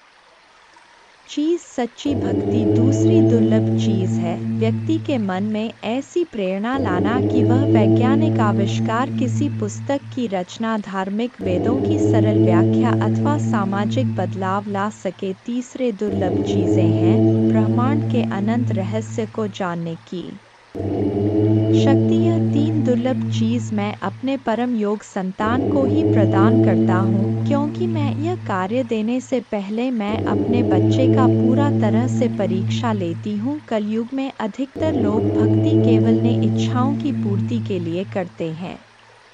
चीज सच्ची भक्ति। दूसरी दुर्लभ चीज है व्यक्ति के मन में ऐसी प्रेरणा लाना कि वह वैज्ञानिक आविष्कार, किसी पुस्तक की रचना, धार्मिक वेदों की सरल व्याख्या अथवा सामाजिक बदलाव ला सके। तीसरे दुर्लभ चीजें हैं ब्रह्मांड के अनंत रहस्य को जानने की शक्ति। यह तीन दुर्लभ चीज मैं अपने परम योग संतान को ही प्रदान करता हूँ, क्योंकि मैं यह कार्य देने से पहले मैं अपने बच्चे का पूरा तरह से परीक्षा लेती हूँ। कलयुग में अधिकतर लोग भक्ति केवल ने इच्छाओं की पूर्ति के लिए करते हैं,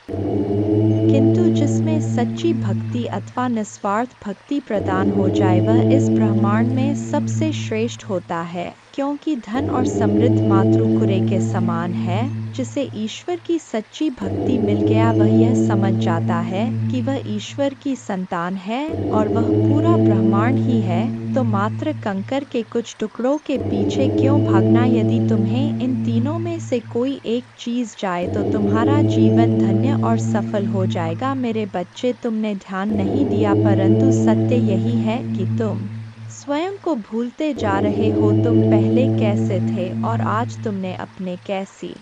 किंतु जिसमें सच्ची भक्ति अथवा निस्वार्थ भक्ति प्रदान हो जाए वह इस ब्रह्मांड में सबसे श्रेष्ठ होता है, क्योंकि धन और समृद्ध मातृकुरे के समान है। जिसे ईश्वर की सच्ची भक्ति मिल गया वह यह समझ जाता है कि वह ईश्वर की संतान है और वह पूरा ब्रह्मांड ही है। तो मात्र कंकर के कुछ टुकड़ों के पीछे क्यों भागना? यदि तुम्हें इन तीनों में से कोई एक चीज जाए तो तुम्हारा जीवन धन्य और सफल हो जाएगा। मेरे बच्चे, तुमने ध्यान नहीं दिया, परंतु सत्य यही है कि तुम स्वयं को भूलते जा रहे हो। तुम पहले कैसे थे और आज तुमने अपने कैसी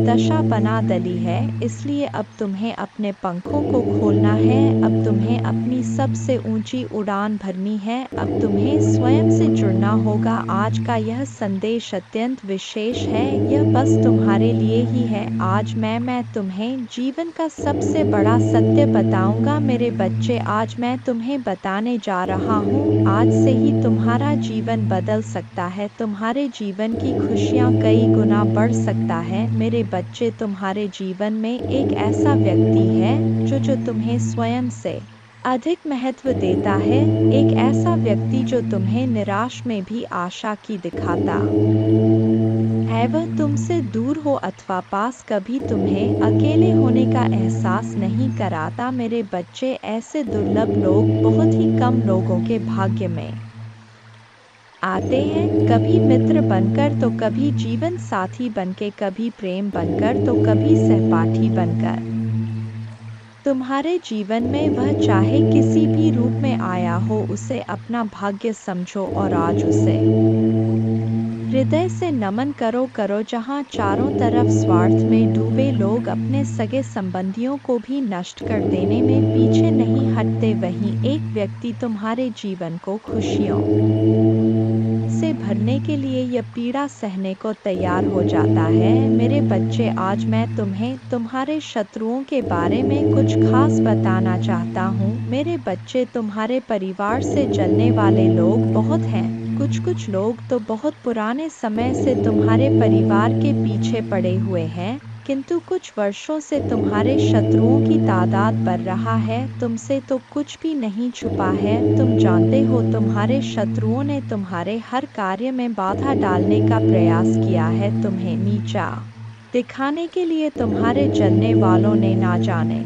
दशा बना डाली है। इसलिए अब तुम्हें अपने पंखों को खोलना है, अब तुम्हें अपनी सबसे ऊंची उड़ान भरनी है, अब तुम्हें स्वयं से जुड़ना होगा। आज का यह संदेश अत्यंत विशेष है, यह बस तुम्हारे लिए ही है। आज मैं तुम्हें जीवन का सबसे बड़ा सत्य बताऊंगा। मेरे बच्चे, आज मैं तुम्हें बताने जा रहा हूँ, आज से ही तुम्हारा जीवन बदल सकता है, तुम्हारे जीवन की खुशियाँ कई गुना बढ़ सकता है। मेरे बच्चे, तुम्हारे जीवन में एक ऐसा व्यक्ति है जो तुम्हें स्वयं से अधिक महत्व देता है, एक ऐसा व्यक्ति जो तुम्हें निराश में भी आशा की दिखाता है। वह तुमसे दूर हो अथवा पास, कभी तुम्हें अकेले होने का एहसास नहीं कराता। मेरे बच्चे, ऐसे दुर्लभ लोग बहुत ही कम लोगों के भाग्य में आते हैं, कभी मित्र बनकर तो कभी जीवन साथी बनके, कभी प्रेम बनकर तो कभी सहपाठी बनकर। तुम्हारे जीवन में वह चाहे किसी भी रूप में आया हो, उसे अपना भाग्य समझो और आज उसे हृदय से नमन करो। जहाँ चारों तरफ स्वार्थ में डूबे लोग अपने सगे संबंधियों को भी नष्ट कर देने में पीछे नहीं हटते, वहीं एक व्यक्ति तुम्हारे जीवन को खुशियों से भरने के लिए यह पीड़ा सहने को तैयार हो जाता है। मेरे बच्चे, आज मैं तुम्हें तुम्हारे शत्रुओं के बारे में कुछ खास बताना चाहता हूँ। मेरे बच्चे, तुम्हारे परिवार से जलने वाले लोग बहुत हैं। कुछ लोग तो बहुत पुराने समय से तुम्हारे परिवार के पीछे पड़े हुए हैं, किंतु कुछ वर्षों से तुम्हारे शत्रुओं की तादाद बढ़ रहा है। तुमसे तो कुछ भी नहीं छुपा है, तुम जानते हो तुम्हारे शत्रुओं ने तुम्हारे हर कार्य में बाधा डालने का प्रयास किया है, तुम्हें नीचा दिखाने के लिए तुम्हारे जलने वालों ने ना जाने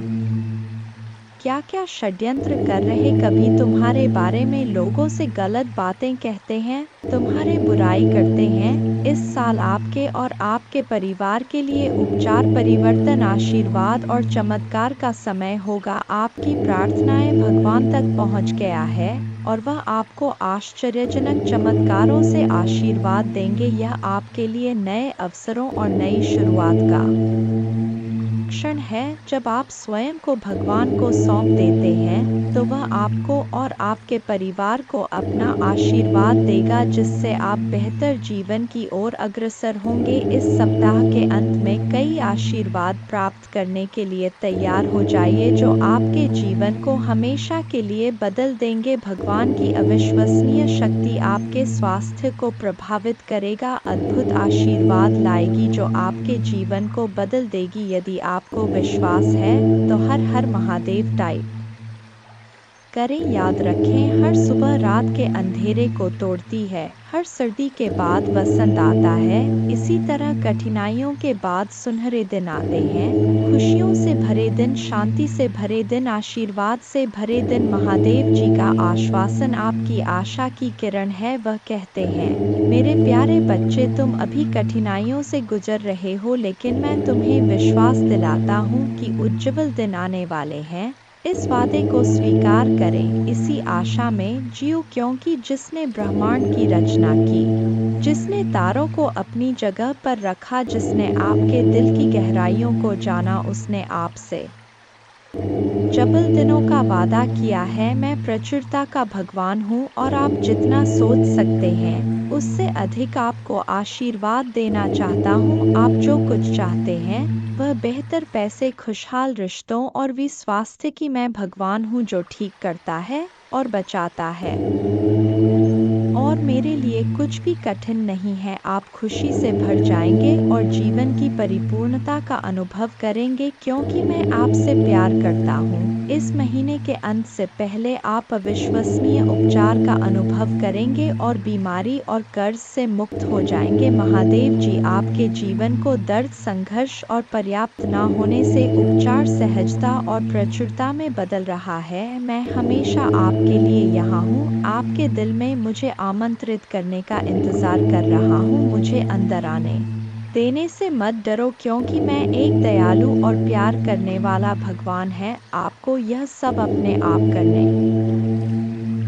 क्या क्या षड्यंत्र कर रहे। कभी तुम्हारे बारे में लोगों से गलत बातें कहते हैं, तुम्हारे बुराई करते हैं। इस साल आपके और आपके परिवार के लिए उपचार, परिवर्तन, आशीर्वाद और चमत्कार का समय होगा। आपकी प्रार्थनाएं भगवान तक पहुंच गया है और वह आपको आश्चर्यजनक चमत्कारों से आशीर्वाद देंगे। यह आपके लिए नए अवसरों और नई शुरुआत का क्षण है। जब आप स्वयं को भगवान को सौंप देते हैं तो वह आपको और आपके परिवार को अपना आशीर्वाद देगा, जिससे आप बेहतर जीवन की ओर अग्रसर होंगे। इस सप्ताह के अंत में कई आशीर्वाद प्राप्त करने के लिए तैयार हो जाइए, जो आपके जीवन को हमेशा के लिए बदल देंगे। भगवान की अविश्वसनीय शक्ति आपके स्वास्थ्य को प्रभावित करेगा, अद्भुत आशीर्वाद लाएगी जो आपके जीवन को बदल देगी। यदि आपको विश्वास है तो हर हर महादेव टाइप करें। याद रखें, हर सुबह रात के अंधेरे को तोड़ती है, हर सर्दी के बाद वसंत आता है। इसी तरह कठिनाइयों के बाद सुनहरे दिन आते हैं, खुशियों से भरे दिन, शांति से भरे दिन, आशीर्वाद से भरे दिन। महादेव जी का आश्वासन आपकी आशा की किरण है। वह कहते हैं, मेरे प्यारे बच्चे, तुम अभी कठिनाइयों से गुजर रहे हो, लेकिन मैं तुम्हें विश्वास दिलाता हूँ कि उज्जवल दिन आने वाले हैं। इस वादे को स्वीकार करें, इसी आशा में जियो, क्योंकि जिसने ब्रह्मांड की रचना की, जिसने तारों को अपनी जगह पर रखा, जिसने आपके दिल की गहराइयों को जाना, उसने आपसे जबल दिनों का वादा किया है। मैं प्रचुरता का भगवान हूँ और आप जितना सोच सकते हैं उससे अधिक आपको आशीर्वाद देना चाहता हूँ। आप जो कुछ चाहते हैं वह बेहतर पैसे, खुशहाल रिश्तों और भी स्वास्थ्य की मैं भगवान हूँ जो ठीक करता है और बचाता है। और और मेरे लिए कुछ भी कठिन नहीं है। आप खुशी से भर जाएंगे और जीवन की परिपूर्णता का अनुभव करेंगे क्योंकि मैं आपसे प्यार करता हूँ। इस महीने के अंत से पहले आप अविश्वसनीय उपचार का अनुभव करेंगे और बीमारी और कर्ज से मुक्त हो जाएंगे। महादेव जी आपके जीवन को दर्द, संघर्ष और पर्याप्त न होने से उपचार, सहजता और प्रचुरता में बदल रहा है। मैं हमेशा आपके लिए यहाँ हूँ, आपके दिल में मुझे आमंत्रित करने का इंतजार कर रहा हूँ। मुझे अंदर आने देने से मत डरो क्योंकि मैं एक दयालु और प्यार करने वाला भगवान है। आपको यह सब अपने आप करने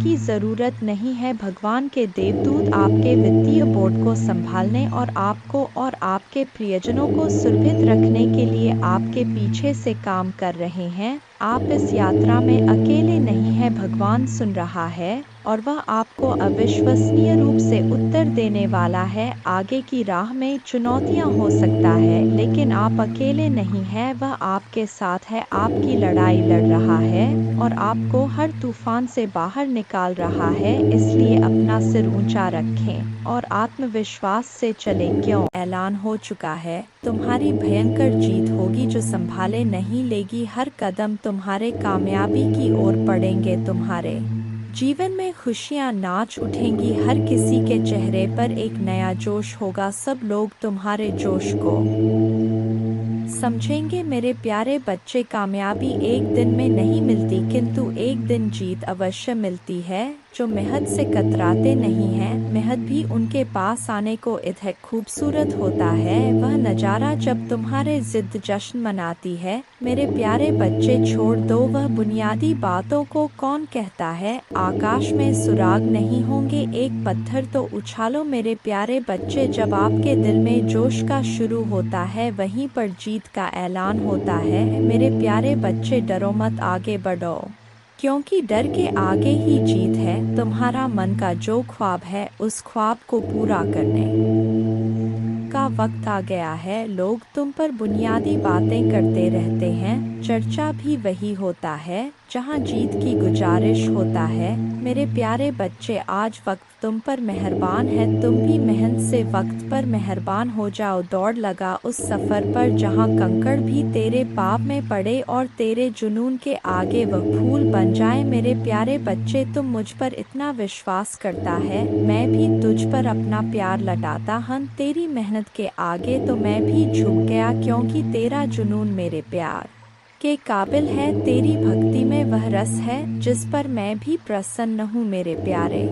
की ज़रूरत नहीं है। भगवान के देवदूत आपके वित्तीय बोर्ड को संभालने और आपको और आपके प्रियजनों को सुरक्षित रखने के लिए आपके पीछे से काम कर रहे हैं। आप इस यात्रा में अकेले नहीं हैं। भगवान सुन रहा है और वह आपको अविश्वसनीय रूप से उत्तर देने वाला है। आगे की राह में चुनौतियां हो सकता है लेकिन आप अकेले नहीं हैं। वह आपके साथ है, आपकी लड़ाई लड़ रहा है और आपको हर तूफान से बाहर निकाल रहा है। इसलिए अपना सिर ऊंचा रखें और आत्मविश्वास से चलें। क्यों ऐलान हो चुका है, तुम्हारी भयंकर जीत होगी जो संभाले नहीं लेगी। हर कदम तुम्हारे कामयाबी की ओर पड़ेंगे। तुम्हारे जीवन में खुशियां नाच उठेंगी। हर किसी के चेहरे पर एक नया जोश होगा। सब लोग तुम्हारे जोश को समझेंगे। मेरे प्यारे बच्चे, कामयाबी एक दिन में नहीं मिलती किंतु एक दिन जीत अवश्य मिलती है। जो मेहनत से कतराते नहीं हैं, मेहनत भी उनके पास आने को इतना खूबसूरत होता है। वह नज़ारा जब तुम्हारे जिद जश्न मनाती है। मेरे प्यारे बच्चे, छोड़ दो वह बुनियादी बातों को। कौन कहता है आकाश में सुराग नहीं होंगे? एक पत्थर तो उछालो। मेरे प्यारे बच्चे, जब आपके दिल में जोश का शुरू होता है वहीं पर जीत का ऐलान होता है। मेरे प्यारे बच्चे, डरो मत, आगे बढ़ो क्योंकि डर के आगे ही जीत है। तुम्हारा मन का जो ख्वाब है उस ख्वाब को पूरा करने का वक्त आ गया है। लोग तुम पर बुनियादी बातें करते रहते हैं, चर्चा भी वही होता है जहां जीत की गुजारिश होता है। मेरे प्यारे बच्चे, आज वक्त तुम पर मेहरबान है। तुम भी मेहनत से वक्त पर मेहरबान हो जाओ। दौड़ लगा उस सफ़र पर जहां कंकड़ भी तेरे पाप में पड़े और तेरे जुनून के आगे वह फूल बन जाए। मेरे प्यारे बच्चे, तुम मुझ पर इतना विश्वास करता है, मैं भी तुझ पर अपना प्यार लौटाता हूं। तेरी मेहनत के आगे तो मैं भी झुक गया क्योंकि तेरा जुनून मेरे प्यार के काबिल है। तेरी भक्ति में वह रस है जिस पर मैं भी प्रसन्न हूँ। मेरे प्यारे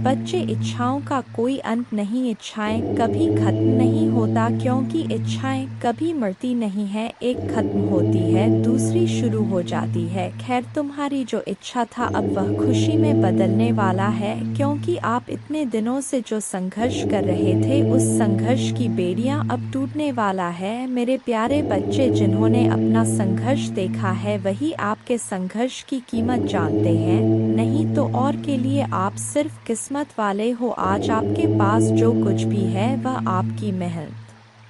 बच्चे, इच्छाओं का कोई अंत नहीं। इच्छाएं कभी खत्म नहीं होता क्योंकि इच्छाएं कभी मरती नहीं है। एक खत्म होती है, दूसरी शुरू हो जाती है। खैर, तुम्हारी जो इच्छा था अब वह खुशी में बदलने वाला है क्योंकि आप इतने दिनों से जो संघर्ष कर रहे थे उस संघर्ष की बेड़ियां अब टूटने वाला है। मेरे प्यारे बच्चे, जिन्होंने अपना संघर्ष देखा है वही आपके संघर्ष की कीमत जानते हैं, नहीं तो और के लिए आप सिर्फ किस्मत वाले हो। आज आपके पास जो कुछ भी है वह आपकी मेहनत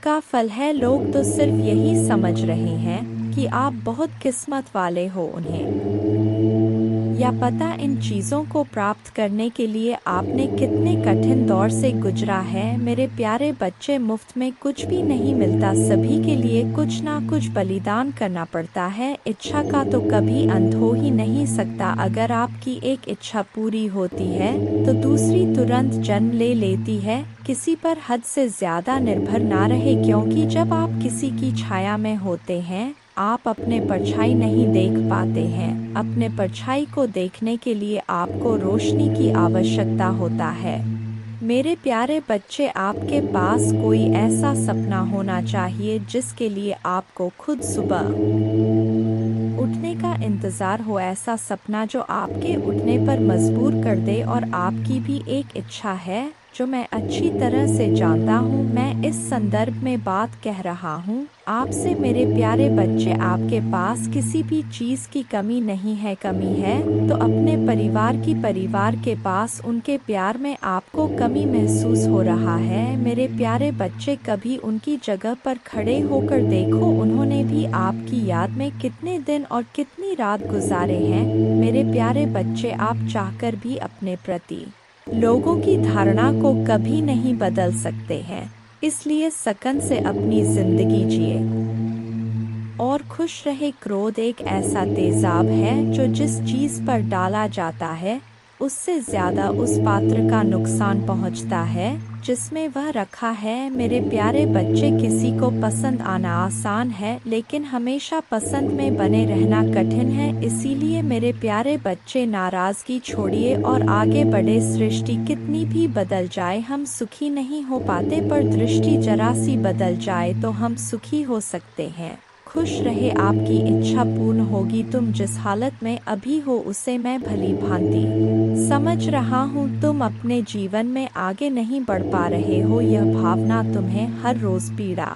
का फल है। लोग तो सिर्फ यही समझ रहे हैं कि आप बहुत किस्मत वाले हो। उन्हें या पता इन चीज़ों को प्राप्त करने के लिए आपने कितने कठिन दौर से गुजरा है। मेरे प्यारे बच्चे, मुफ्त में कुछ भी नहीं मिलता, सभी के लिए कुछ ना कुछ बलिदान करना पड़ता है। इच्छा का तो कभी अंत हो ही नहीं सकता। अगर आपकी एक इच्छा पूरी होती है तो दूसरी तुरंत जन्म ले लेती है। किसी पर हद से ज़्यादा निर्भर ना रहे क्योंकि जब आप किसी की छाया में होते हैं आप अपने परछाई नहीं देख पाते हैं। अपने परछाई को देखने के लिए आपको रोशनी की आवश्यकता होता है। मेरे प्यारे बच्चे, आपके पास कोई ऐसा सपना होना चाहिए जिसके लिए आपको खुद सुबह उठने का इंतज़ार हो। ऐसा सपना जो आपके उठने पर मजबूर कर दे। और आपकी भी एक इच्छा है जो मैं अच्छी तरह से जानता हूँ। मैं इस संदर्भ में बात कह रहा हूँ आपसे। मेरे प्यारे बच्चे, आपके पास किसी भी चीज़ की कमी नहीं है। कमी है तो अपने परिवार के पास उनके प्यार में आपको कमी महसूस हो रहा है। मेरे प्यारे बच्चे, कभी उनकी जगह पर खड़े होकर देखो, उन्होंने भी आपकी याद में कितने दिन और कितनी रात गुजारे हैं। मेरे प्यारे बच्चे, आप चाहकर भी अपने प्रति लोगों की धारणा को कभी नहीं बदल सकते हैं, इसलिए सकन से अपनी जिंदगी जिए और खुश रहे। क्रोध एक ऐसा तेजाब है जो जिस चीज पर डाला जाता है उससे ज्यादा उस पात्र का नुकसान पहुंचता है जिसमें वह रखा है। मेरे प्यारे बच्चे, किसी को पसंद आना आसान है लेकिन हमेशा पसंद में बने रहना कठिन है। इसीलिए मेरे प्यारे बच्चे, नाराजगी छोड़िए और आगे बढ़े। सृष्टि कितनी भी बदल जाए हम सुखी नहीं हो पाते, पर दृष्टि जरा सी बदल जाए तो हम सुखी हो सकते हैं। खुश रहे, आपकी इच्छा पूर्ण होगी। तुम जिस हालत में अभी हो उसे मैं भली भांति समझ रहा हूँ। तुम अपने जीवन में आगे नहीं बढ़ पा रहे हो, यह भावना तुम्हें हर रोज पीड़ा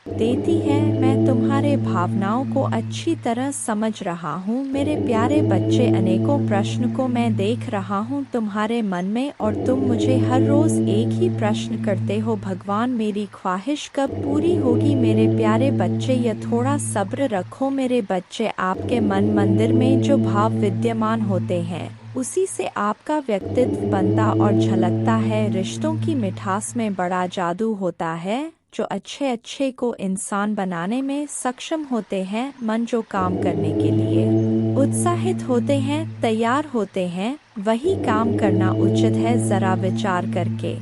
देती है। मैं तुम्हारे भावनाओं को अच्छी तरह समझ रहा हूँ मेरे प्यारे बच्चे। अनेकों प्रश्न को मैं देख रहा हूँ तुम्हारे मन में और तुम मुझे हर रोज एक ही प्रश्न करते हो, भगवान मेरी ख्वाहिश कब पूरी होगी। मेरे प्यारे बच्चे, यह थोड़ा सब्र रखो मेरे बच्चे। आपके मन मंदिर में जो भाव विद्यमान होते हैं उसी से आपका व्यक्तित्व बनता और झलकता है। रिश्तों की मिठास में बड़ा जादू होता है जो अच्छे अच्छे को इंसान बनाने में सक्षम होते हैं। मन जो काम करने के लिए उत्साहित होते हैं, तैयार होते हैं, वही काम करना उचित है। जरा विचार करके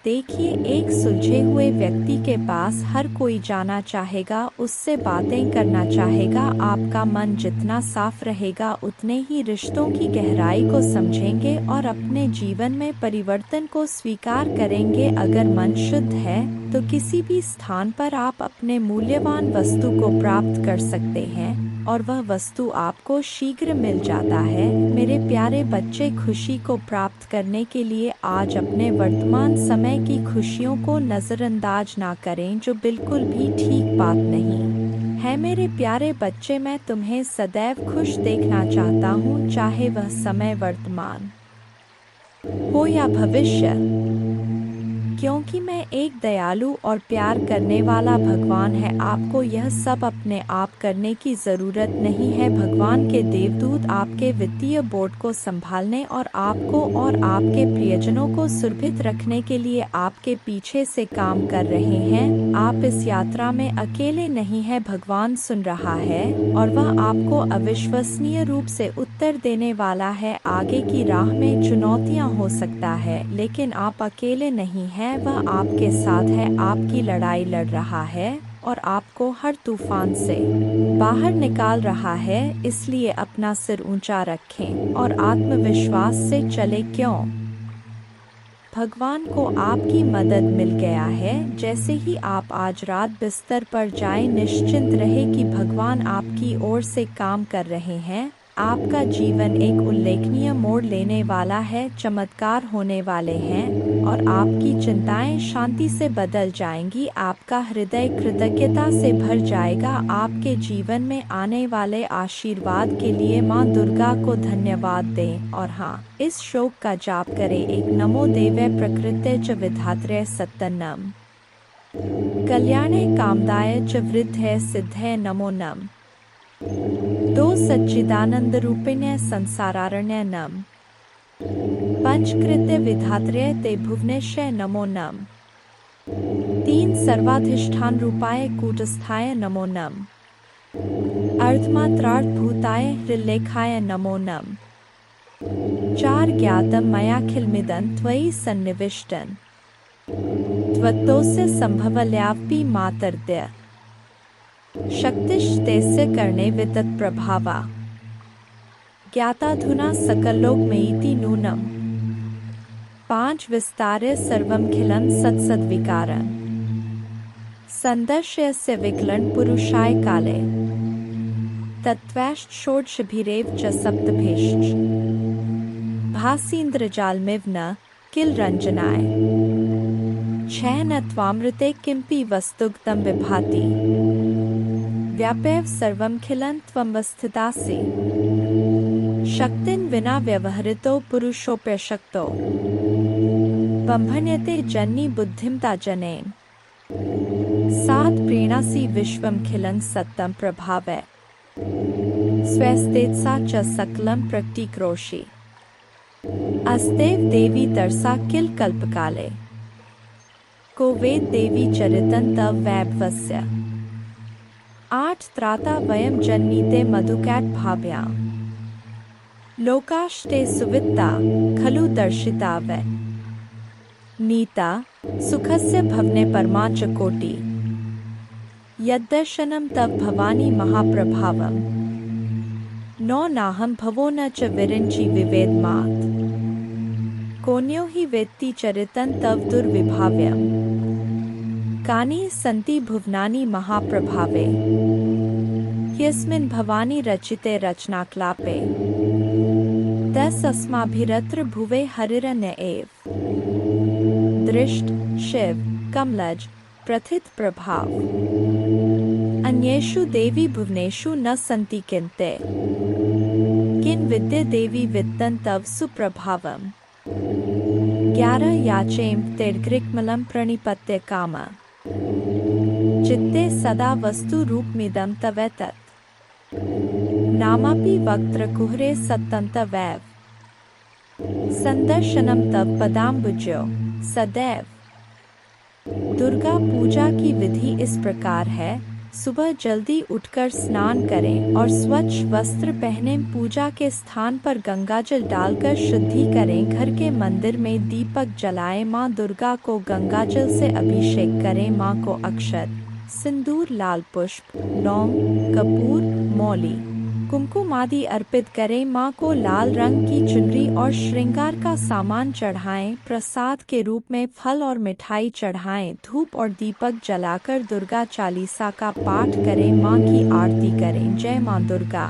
देखिए, एक सुलझे हुए व्यक्ति के पास हर कोई जाना चाहेगा, उससे बातें करना चाहेगा। आपका मन जितना साफ रहेगा उतने ही रिश्तों की गहराई को समझेंगे और अपने जीवन में परिवर्तन को स्वीकार करेंगे। अगर मन शुद्ध है तो किसी भी स्थान पर आप अपने मूल्यवान वस्तु को प्राप्त कर सकते हैं और वह वस्तु आपको शीघ्र मिल जाता है। मेरे प्यारे बच्चे, खुशी को प्राप्त करने के लिए आज अपने वर्तमान समय की खुशियों को नज़रअंदाज ना करें, जो बिल्कुल भी ठीक बात नहीं है। मेरे प्यारे बच्चे, मैं तुम्हें सदैव खुश देखना चाहता हूँ, चाहे वह समय वर्तमान हो या भविष्य, क्योंकि मैं एक दयालु और प्यार करने वाला भगवान है। आपको यह सब अपने आप करने की ज़रूरत नहीं है। भगवान के देवदूत आपके वित्तीय बोर्ड को संभालने और आपको और आपके प्रियजनों को सुरक्षित रखने के लिए आपके पीछे से काम कर रहे हैं। आप इस यात्रा में अकेले नहीं हैं, भगवान सुन रहा है और वह आपको अविश्वसनीय रूप से उत्तर देने वाला है। आगे की राह में चुनौतियाँ हो सकता है लेकिन आप अकेले नहीं हैं, वह आपके साथ है, आपकी लड़ाई लड़ रहा है और आपको हर तूफान से बाहर निकाल रहा है। इसलिए अपना सिर ऊंचा रखें और आत्मविश्वास से चले। क्यों? भगवान को आपकी मदद मिल गया है। जैसे ही आप आज रात बिस्तर पर जाएं, निश्चिंत रहे कि भगवान आपकी ओर से काम कर रहे हैं। आपका जीवन एक उल्लेखनीय मोड़ लेने वाला है, चमत्कार होने वाले हैं और आपकी चिंताएं शांति से बदल जाएंगी। आपका हृदय कृतज्ञता से भर जाएगा। आपके जीवन में आने वाले आशीर्वाद के लिए माँ दुर्गा को धन्यवाद दें और हाँ, इस श्लोक का जाप करें। एक नमो देवै प्रकृते च विधात्रे सत्तनम कल्याणे कामदाय च वृद्धे सिद्धे नमो नम। दो सच्चिदानंद रूपिण्य संसारारण्य नम। पंचकृत्य विधात्रे ते भुवनेश्य नमो नम। तीन सर्वाधिष्ठान रूपाय कूटस्थाय नमो नम। अर्धमात्रार्थ भूताय हृल्लेखाय नमो नम। चार ज्ञातम मयाखिलमिदं त्वयि सन्निविष्टन् त्वत्तोस्य संभवल्यापि मातर्दय शक्तिस्तेस्य कर्णे वितत प्रभावा ज्ञाताधुना सकल्लोकमेति नूनम। पांच विस्तार्य सर्वमखिलं सत्सद्विकारं संदर्शयस्य विकलं पुरुषाय काले तत्त्वैश्च षोडशभिरेव च सप्तभेश्च भासीन्द्रजालमिव न किल रंजनाय छह न त्वामृते किंपि वस्तुगतं विभाति व्यापैव सर्वमखिलं त्वमवस्थितासि शक्तिन विना व्यवहृतो पुरुषोऽप्यशक्तो बंभन्यते जन्नी बुद्धिमता जनेन सात प्रीणासि विश्वमखिलं सत्तं प्रभावै स्वस्तेजसा च सकलं प्रकटीकरोषि अस्तेव देवी तरसा किल कल्पकाले को वेद देवी चरितं तव वैभवस्य 8 त्राता वयं जन्मीते मधुकैट भाभ्यां लोकाश्ते सुवित्ता खलु दर्शिता वै नीता सुखस्य भवने परमा च कोटि यद्दर्शनं तव भवानी महाप्रभावम् नो नाहं भवो न च विरिञ्चि विवेदमात् कोन्यो हि वेत्ति चरितं तव दुर्विभाव्यम् कानि सन्ति भुवनानि महाप्रभावे ह्यस्मिन् भवानी रचिते रचनाक्लापे तस्माभिरत्र भुवे हरिरन्य एव दृष्ट शिव कमलज प्रथित प्रभाव अन्येषु देवी भुवनेषु न सन्ति किन्ते किं विद्ये देवी वित्तं तव सुप्रभावम् 11 याचेम तेर्ग्रिक्मलं प्रणिपत्य काम चित्ते सदा वस्तु रूपमिदं तवेतत् नामापि वक्त्रकुहरे सत्तं तवैव संदर्शनम तव पदाम्बुजो सदैव। दुर्गा पूजा की विधि इस प्रकार है। सुबह जल्दी उठकर स्नान करें और स्वच्छ वस्त्र पहने पूजा के स्थान पर गंगाजल डालकर शुद्धि करें। घर के मंदिर में दीपक जलाएं। माँ दुर्गा को गंगाजल से अभिषेक करें। माँ को अक्षत सिंदूर लाल पुष्प लौंग कपूर मौली कुमकुम आदि अर्पित करें। माँ को लाल रंग की चुनरी और श्रृंगार का सामान चढ़ाएं। प्रसाद के रूप में फल और मिठाई चढ़ाएं। धूप और दीपक जलाकर दुर्गा चालीसा का पाठ करें। माँ की आरती करें। जय माँ दुर्गा।